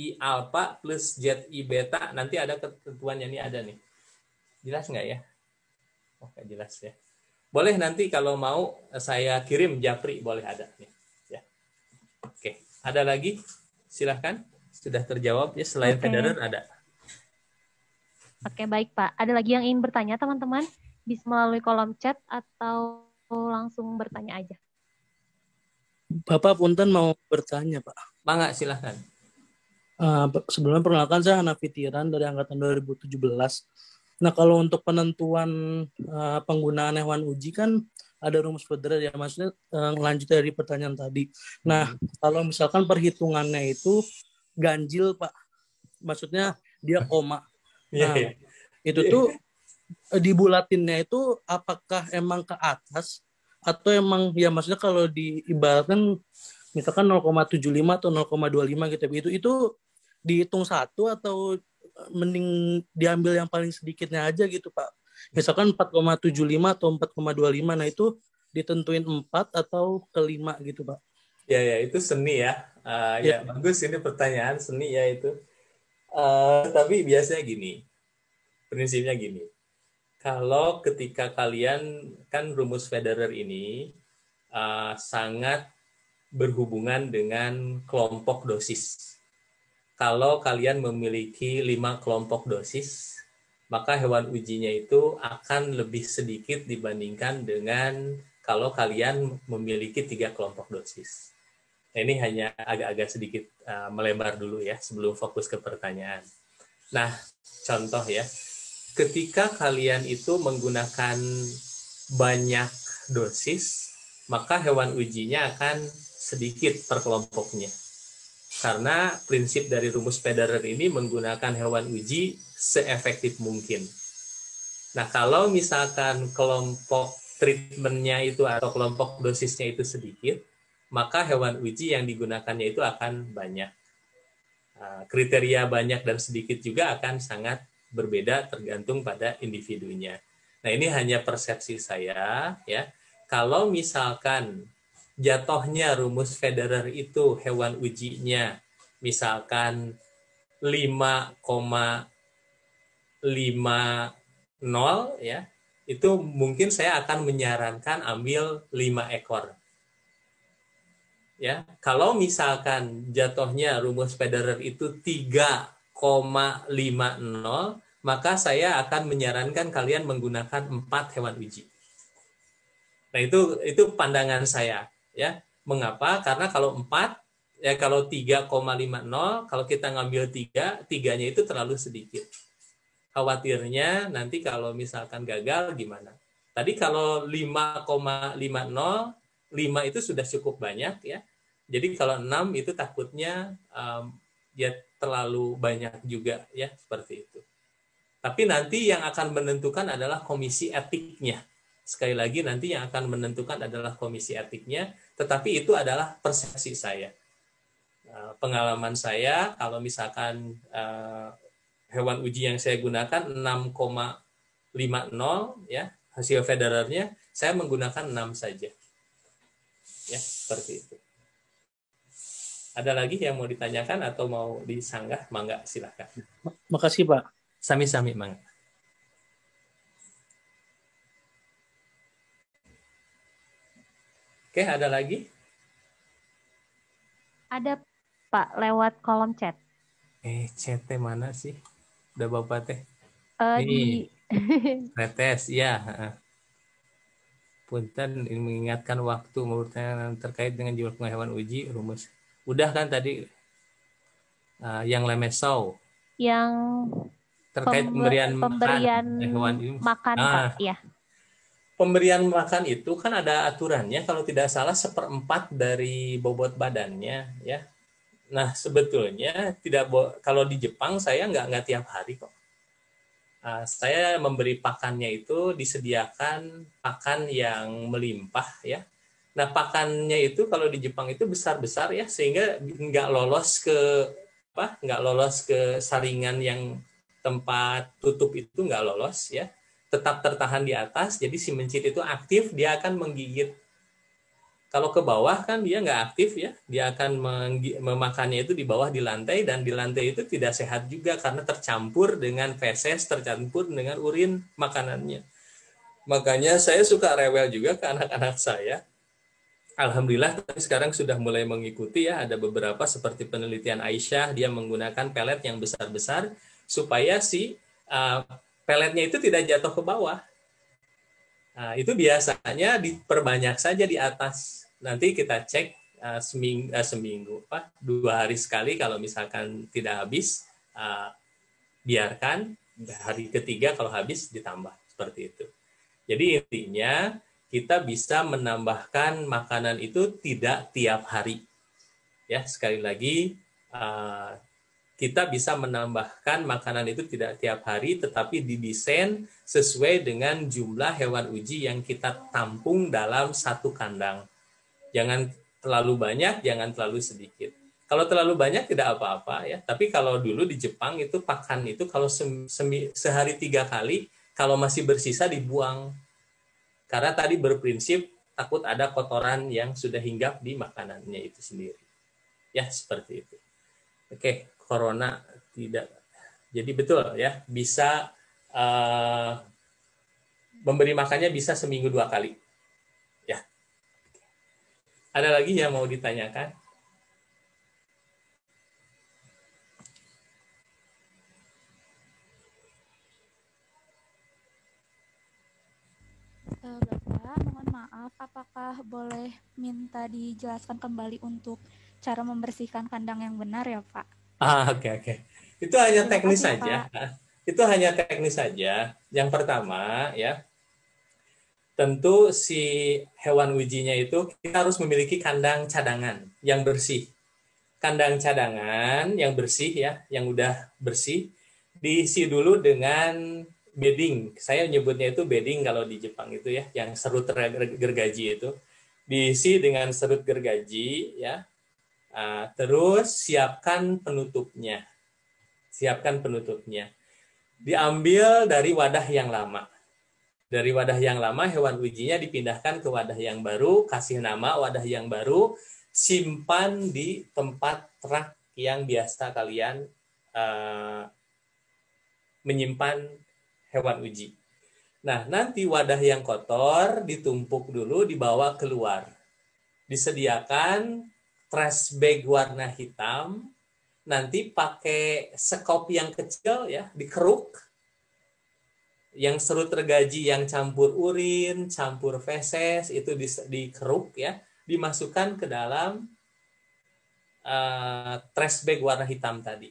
I alpha plus Z I beta. Nanti ada ketentuannya, ini ada nih. Jelas nggak ya? Oke, jelas ya. Boleh nanti kalau mau saya kirim japri, boleh ada nih. Ya. Oke. Ada lagi? Silahkan. Sudah terjawab ya, selain Federer ada. Oke, baik Pak. Ada lagi yang ingin bertanya teman-teman? Bisa melalui kolom chat atau langsung bertanya aja? Bapak punten mau bertanya Pak. Mangga, silahkan. Sebelumnya perkenalkan saya Hanafi Tiran dari angkatan 2017. Nah, kalau untuk penentuan penggunaan hewan uji kan ada rumus Federer ya, maksudnya lanjut dari pertanyaan tadi. Nah, kalau misalkan perhitungannya itu ganjil, Pak. Maksudnya dia koma. Nah, itu tuh dibulatinnya itu apakah emang ke atas atau emang ya maksudnya kalau diibaratkan misalkan 0,75 atau 0,25 gitu. Itu dihitung satu atau mending diambil yang paling sedikitnya aja gitu, Pak. Misalkan 4,75 atau 4,25, nah itu ditentuin 4 atau ke 5 gitu, Pak. Ya, itu seni ya. Ya, bagus ini pertanyaan seni ya itu. Tapi biasanya gini, prinsipnya gini. Kalau ketika kalian, kan rumus Federer ini sangat berhubungan dengan kelompok dosis. Kalau kalian memiliki 5 kelompok dosis, maka hewan ujinya itu akan lebih sedikit dibandingkan dengan kalau kalian memiliki 3 kelompok dosis. Nah, ini hanya agak-agak sedikit melebar dulu ya sebelum fokus ke pertanyaan. Nah, contoh ya, ketika kalian itu menggunakan banyak dosis, maka hewan ujinya akan sedikit per kelompoknya. Karena prinsip dari rumus Federer ini menggunakan hewan uji seefektif mungkin. Nah, kalau misalkan kelompok treatmentnya itu atau kelompok dosisnya itu sedikit, maka hewan uji yang digunakannya itu akan banyak. Kriteria banyak dan sedikit juga akan sangat berbeda tergantung pada individunya. Nah, ini hanya persepsi saya ya. Kalau misalkan jatuhnya rumus Federer itu hewan ujinya misalkan 5,50 ya, itu mungkin saya akan menyarankan ambil 5 ekor. Ya, kalau misalkan jatuhnya rumus Federer itu 3,50, maka saya akan menyarankan kalian menggunakan 4 hewan uji. Nah, itu pandangan saya ya. Mengapa? Karena kalau 4 ya, kalau 3,50, kalau kita ngambil 3-nya itu terlalu sedikit. Khawatirnya nanti kalau misalkan gagal gimana? Tadi kalau 5,50, 5 itu sudah cukup banyak ya. Jadi kalau 6 itu takutnya ya terlalu banyak juga ya, seperti itu. Tapi nanti yang akan menentukan adalah komisi etiknya. Sekali lagi nanti yang akan menentukan adalah komisi etiknya, tetapi itu adalah persepsi saya. Pengalaman saya kalau misalkan hewan uji yang saya gunakan 6,50 ya, hasil Federernya saya menggunakan 6 saja. Ya, seperti itu. Ada lagi yang mau ditanyakan atau mau disanggah? Mangga, silakan. Makasih, Pak. Sami-sami, Mangga. Oke, ada lagi? Ada, Pak, lewat kolom chat. Chat mana sih? Udah Bapak teh? Di Retes, ya. Punten mengingatkan waktu menurutnya terkait dengan jumlah hewan uji rumus. Udah kan tadi yang Lemesau. Yang terkait pemberian hewan ini. Makan, Pak, ya. Pemberian makan itu kan ada aturannya, kalau tidak salah 1/4 dari bobot badannya ya. Nah, sebetulnya kalau di Jepang saya nggak tiap hari kok. Saya memberi pakannya itu disediakan pakan yang melimpah ya. Nah, pakannya itu kalau di Jepang itu besar-besar ya, sehingga nggak lolos ke saringan yang tempat tutup itu, nggak lolos ya. Tetap tertahan di atas, jadi si mencit itu aktif, dia akan menggigit. Kalau ke bawah kan dia nggak aktif ya, dia akan memakannya itu di bawah di lantai, dan di lantai itu tidak sehat juga karena tercampur dengan feses, tercampur dengan urin makanannya. Makanya saya suka rewel juga ke anak-anak saya. Alhamdulillah sekarang sudah mulai mengikuti ya, ada beberapa seperti penelitian Aisyah, dia menggunakan pelet yang besar-besar supaya si peletnya itu tidak jatuh ke bawah. Nah, itu biasanya diperbanyak saja di atas. Nanti kita cek seminggu, 2 hari sekali. Kalau misalkan tidak habis, biarkan. hari ketiga kalau habis ditambah seperti itu. Jadi intinya kita bisa menambahkan makanan itu tidak tiap hari. Ya, sekali lagi kita bisa menambahkan makanan itu tidak tiap hari, tetapi didesain sesuai dengan jumlah hewan uji yang kita tampung dalam satu kandang. Jangan terlalu banyak, jangan terlalu sedikit. Kalau terlalu banyak tidak apa-apa ya. Tapi kalau dulu di Jepang itu pakan itu kalau sehari 3 kali, kalau masih bersisa dibuang. Karena tadi berprinsip takut ada kotoran yang sudah hinggap di makanannya itu sendiri. Ya, seperti itu. Oke, corona tidak. Jadi betul ya, bisa memberi makannya bisa seminggu 2 kali. Ya. Ada lagi yang mau ditanyakan? Bapak, mohon maaf, apakah boleh minta dijelaskan kembali untuk cara membersihkan kandang yang benar ya, Pak? Oke. Itu hanya teknis saja. Pak. Itu hanya teknis saja. Yang pertama ya, tentu si hewan ujinya itu kita harus memiliki kandang cadangan yang bersih. Kandang cadangan yang bersih ya, yang udah bersih, diisi dulu dengan bedding. Saya nyebutnya itu bedding kalau di Jepang itu ya, yang serut gergaji itu. Diisi dengan serut gergaji ya. Terus siapkan penutupnya. Diambil dari wadah yang lama. Dari wadah yang lama, hewan ujinya dipindahkan ke wadah yang baru, kasih nama wadah yang baru, simpan di tempat rak yang biasa kalian menyimpan hewan uji. Nah, nanti wadah yang kotor ditumpuk dulu, dibawa keluar. Disediakan trash bag warna hitam, nanti pakai sekop yang kecil ya, dikeruk, yang serut gergaji yang campur urin, campur feses, itu dikeruk ya, dimasukkan ke dalam trash bag warna hitam tadi.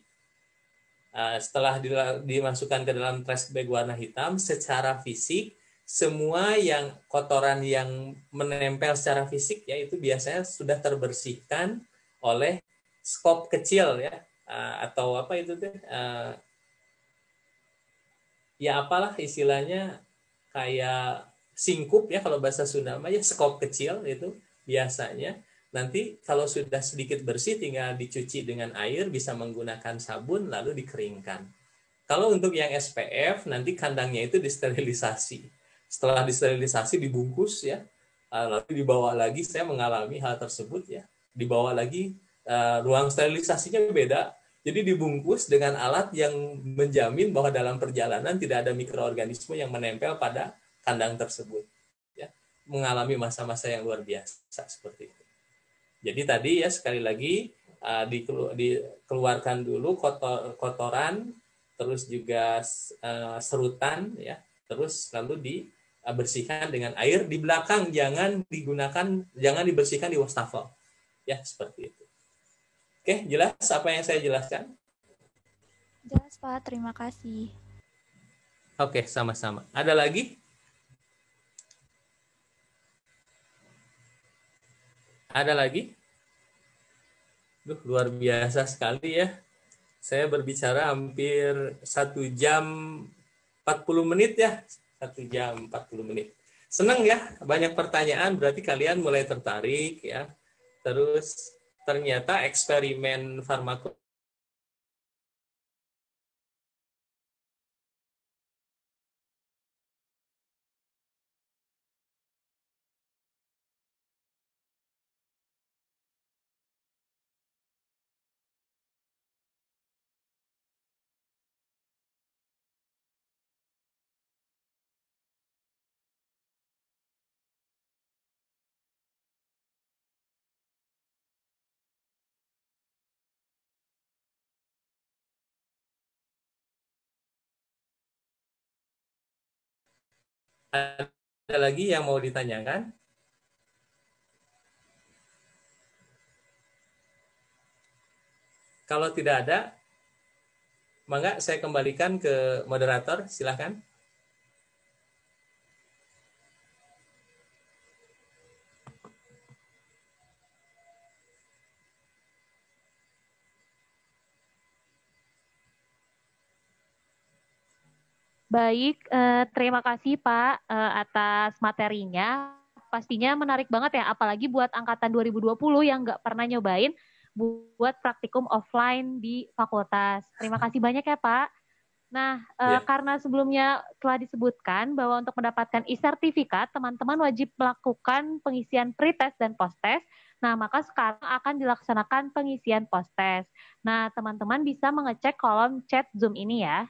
Setelah dimasukkan ke dalam trash bag warna hitam, secara fisik semua yang kotoran yang menempel secara fisik ya itu biasanya sudah terbersihkan oleh skop kecil ya, atau apa itu tuh, ya apalah istilahnya, kayak singkup ya kalau bahasa Sunda ya, skop kecil itu biasanya. Nanti kalau sudah sedikit bersih tinggal dicuci dengan air, bisa menggunakan sabun lalu dikeringkan. Kalau untuk yang SPF nanti kandangnya itu disterilisasi. Setelah disterilisasi dibungkus ya, lalu dibawa lagi, saya mengalami hal tersebut ya, dibawa lagi, ruang sterilisasinya beda, jadi dibungkus dengan alat yang menjamin bahwa dalam perjalanan tidak ada mikroorganisme yang menempel pada kandang tersebut ya, mengalami masa-masa yang luar biasa seperti itu. Jadi tadi ya sekali lagi dikeluarkan dulu kotoran, terus juga serutan ya, terus lalu dibersihkan dengan air. Di belakang jangan dibersihkan di wastafel ya, seperti itu. Oke, jelas apa yang saya jelaskan? Jelas Pak, terima kasih. Oke, sama-sama. Ada lagi? Ada lagi? Luar biasa sekali ya. Saya berbicara hampir 1 jam 40 menit ya. 1 jam 40 menit. Senang ya, banyak pertanyaan, berarti kalian mulai tertarik ya. Terus ternyata eksperimen farmakologi ada lagi yang mau ditanyakan? Kalau tidak ada, Mangga saya kembalikan ke moderator, silakan. Baik, terima kasih Pak atas materinya. Pastinya menarik banget ya, apalagi buat angkatan 2020 yang nggak pernah nyobain buat praktikum offline di fakultas. Terima kasih banyak ya Pak. Nah, karena sebelumnya telah disebutkan bahwa untuk mendapatkan e-sertifikat, teman-teman wajib melakukan pengisian pretest dan posttest. Nah, maka sekarang akan dilaksanakan pengisian posttest. Nah, teman-teman bisa mengecek kolom chat Zoom ini ya.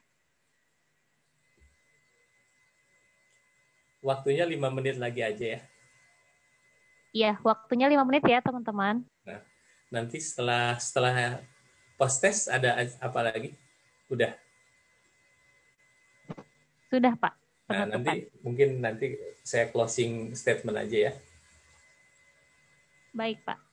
Waktunya 5 menit lagi aja ya. Iya, waktunya 5 menit ya, teman-teman. Nah, nanti setelah post-test ada apa lagi? Udah. Sudah, Pak. Nah, nanti saya closing statement aja ya. Baik, Pak.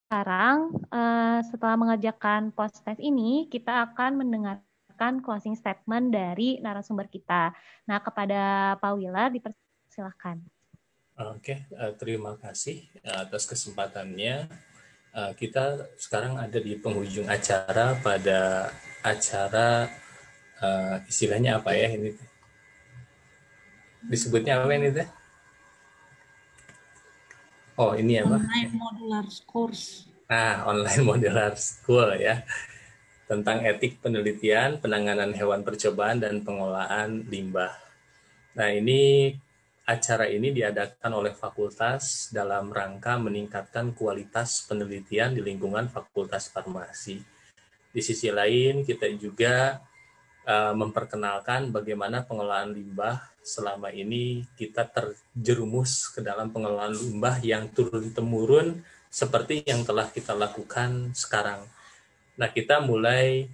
sekarang setelah mengerjakan post-test ini, kita akan mendengarkan closing statement dari narasumber kita. Nah, kepada Pak Wilar, dipersilahkan. Oke, terima kasih atas kesempatannya. Kita sekarang ada di penghujung acara pada acara istilahnya apa ya ini? Disebutnya apa ini teh? Oh, ini apa? Online modular course. Online modular school ya. Tentang etik penelitian, penanganan hewan percobaan dan pengolahan limbah. Nah, acara ini diadakan oleh fakultas dalam rangka meningkatkan kualitas penelitian di lingkungan Fakultas Farmasi. Di sisi lain, kita juga memperkenalkan bagaimana pengelolaan limbah. Selama ini kita terjerumus ke dalam pengelolaan limbah yang turun-temurun seperti yang telah kita lakukan sekarang. Nah, kita mulai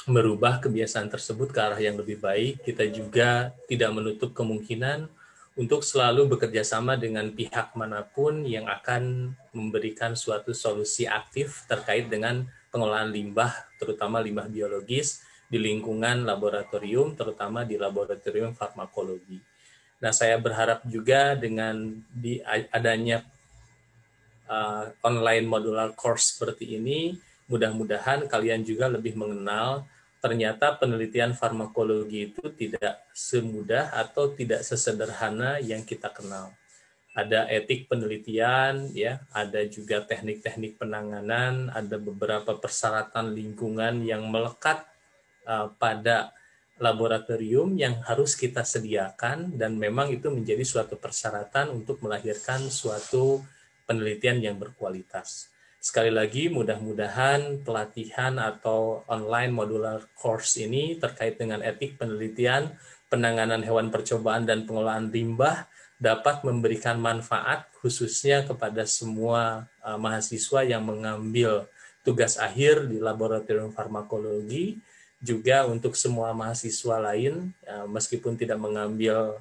merubah kebiasaan tersebut ke arah yang lebih baik. Kita juga tidak menutup kemungkinan untuk selalu bekerja sama dengan pihak manapun yang akan memberikan suatu solusi aktif terkait dengan pengelolaan limbah, terutama limbah biologis, di lingkungan laboratorium, terutama di laboratorium farmakologi. Nah, saya berharap juga dengan adanya online modular course seperti ini, mudah-mudahan kalian juga lebih mengenal ternyata penelitian farmakologi itu tidak semudah atau tidak sesederhana yang kita kenal. Ada etik penelitian, ya, ada juga teknik-teknik penanganan, ada beberapa persyaratan lingkungan yang melekat pada laboratorium yang harus kita sediakan, dan memang itu menjadi suatu persyaratan untuk melahirkan suatu penelitian yang berkualitas. Sekali lagi, mudah-mudahan pelatihan atau online modular course ini terkait dengan etik penelitian, penanganan hewan percobaan dan pengolahan limbah dapat memberikan manfaat khususnya kepada semua mahasiswa yang mengambil tugas akhir di laboratorium farmakologi, juga untuk semua mahasiswa lain meskipun tidak mengambil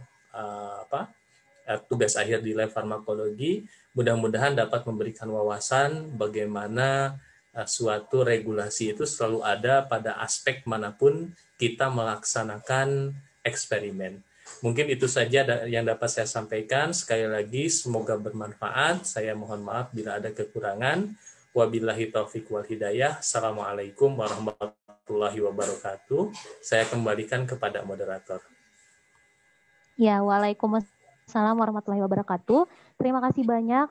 tugas akhir di lab farmakologi, mudah-mudahan dapat memberikan wawasan bagaimana suatu regulasi itu selalu ada pada aspek manapun kita melaksanakan eksperimen. Mungkin itu saja yang dapat saya sampaikan. Sekali lagi, semoga bermanfaat. Saya mohon maaf bila ada kekurangan. Wabillahi taufiq wal hidayah. Assalamualaikum warahmatullahi wabarakatuh. Saya kembalikan kepada moderator. Ya, waalaikumsalam warahmatullahi wabarakatuh. Terima kasih banyak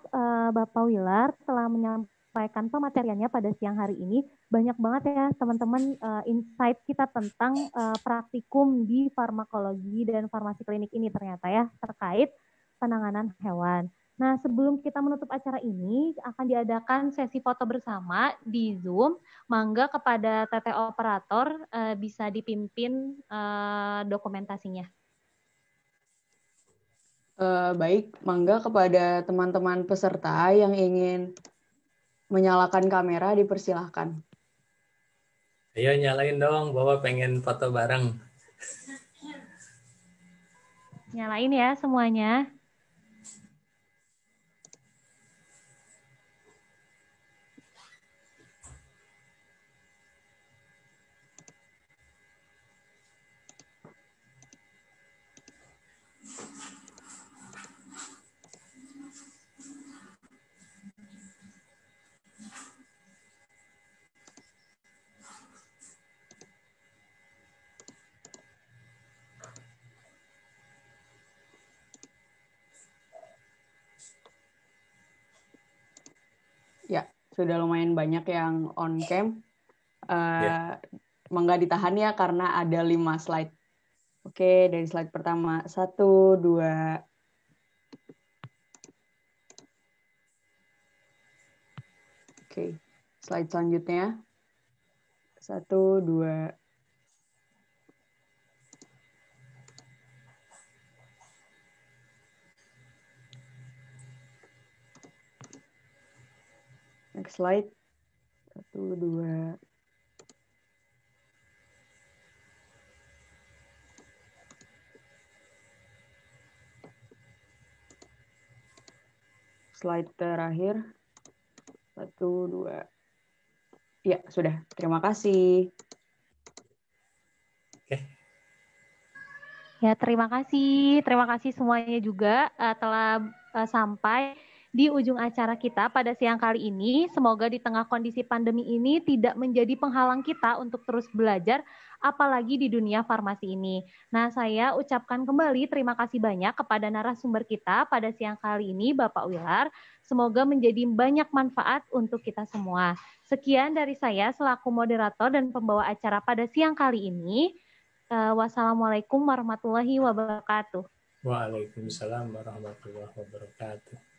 Bapak Wilar telah menyampaikan pemateriannya pada siang hari ini. Banyak banget ya teman-teman insight kita tentang praktikum di farmakologi dan farmasi klinik ini ternyata ya terkait penanganan hewan. Nah, sebelum kita menutup acara ini, akan diadakan sesi foto bersama di Zoom. Mangga kepada TT Operator bisa dipimpin dokumentasinya. Baik, mangga kepada teman-teman peserta yang ingin menyalakan kamera dipersilahkan. Ayo nyalain dong, Bapak pengen foto bareng. Nyalain ya semuanya. Ya, sudah lumayan banyak yang on cam. Mangga ditahan ya karena ada 5 slide. Oke, dari slide pertama. 1, 2. Oke, slide selanjutnya. 1, 2. Next slide. 1, 2. Slide terakhir. 1, 2. Ya, sudah. Terima kasih. Ya, terima kasih semuanya juga telah sampai di ujung acara kita pada siang kali ini. Semoga di tengah kondisi pandemi ini tidak menjadi penghalang kita untuk terus belajar, apalagi di dunia farmasi ini. Nah, saya ucapkan kembali terima kasih banyak kepada narasumber kita pada siang kali ini, Bapak Wilar. Semoga menjadi banyak manfaat untuk kita semua. Sekian dari saya selaku moderator dan pembawa acara pada siang kali ini. Wassalamualaikum warahmatullahi wabarakatuh. Waalaikumsalam warahmatullahi wabarakatuh.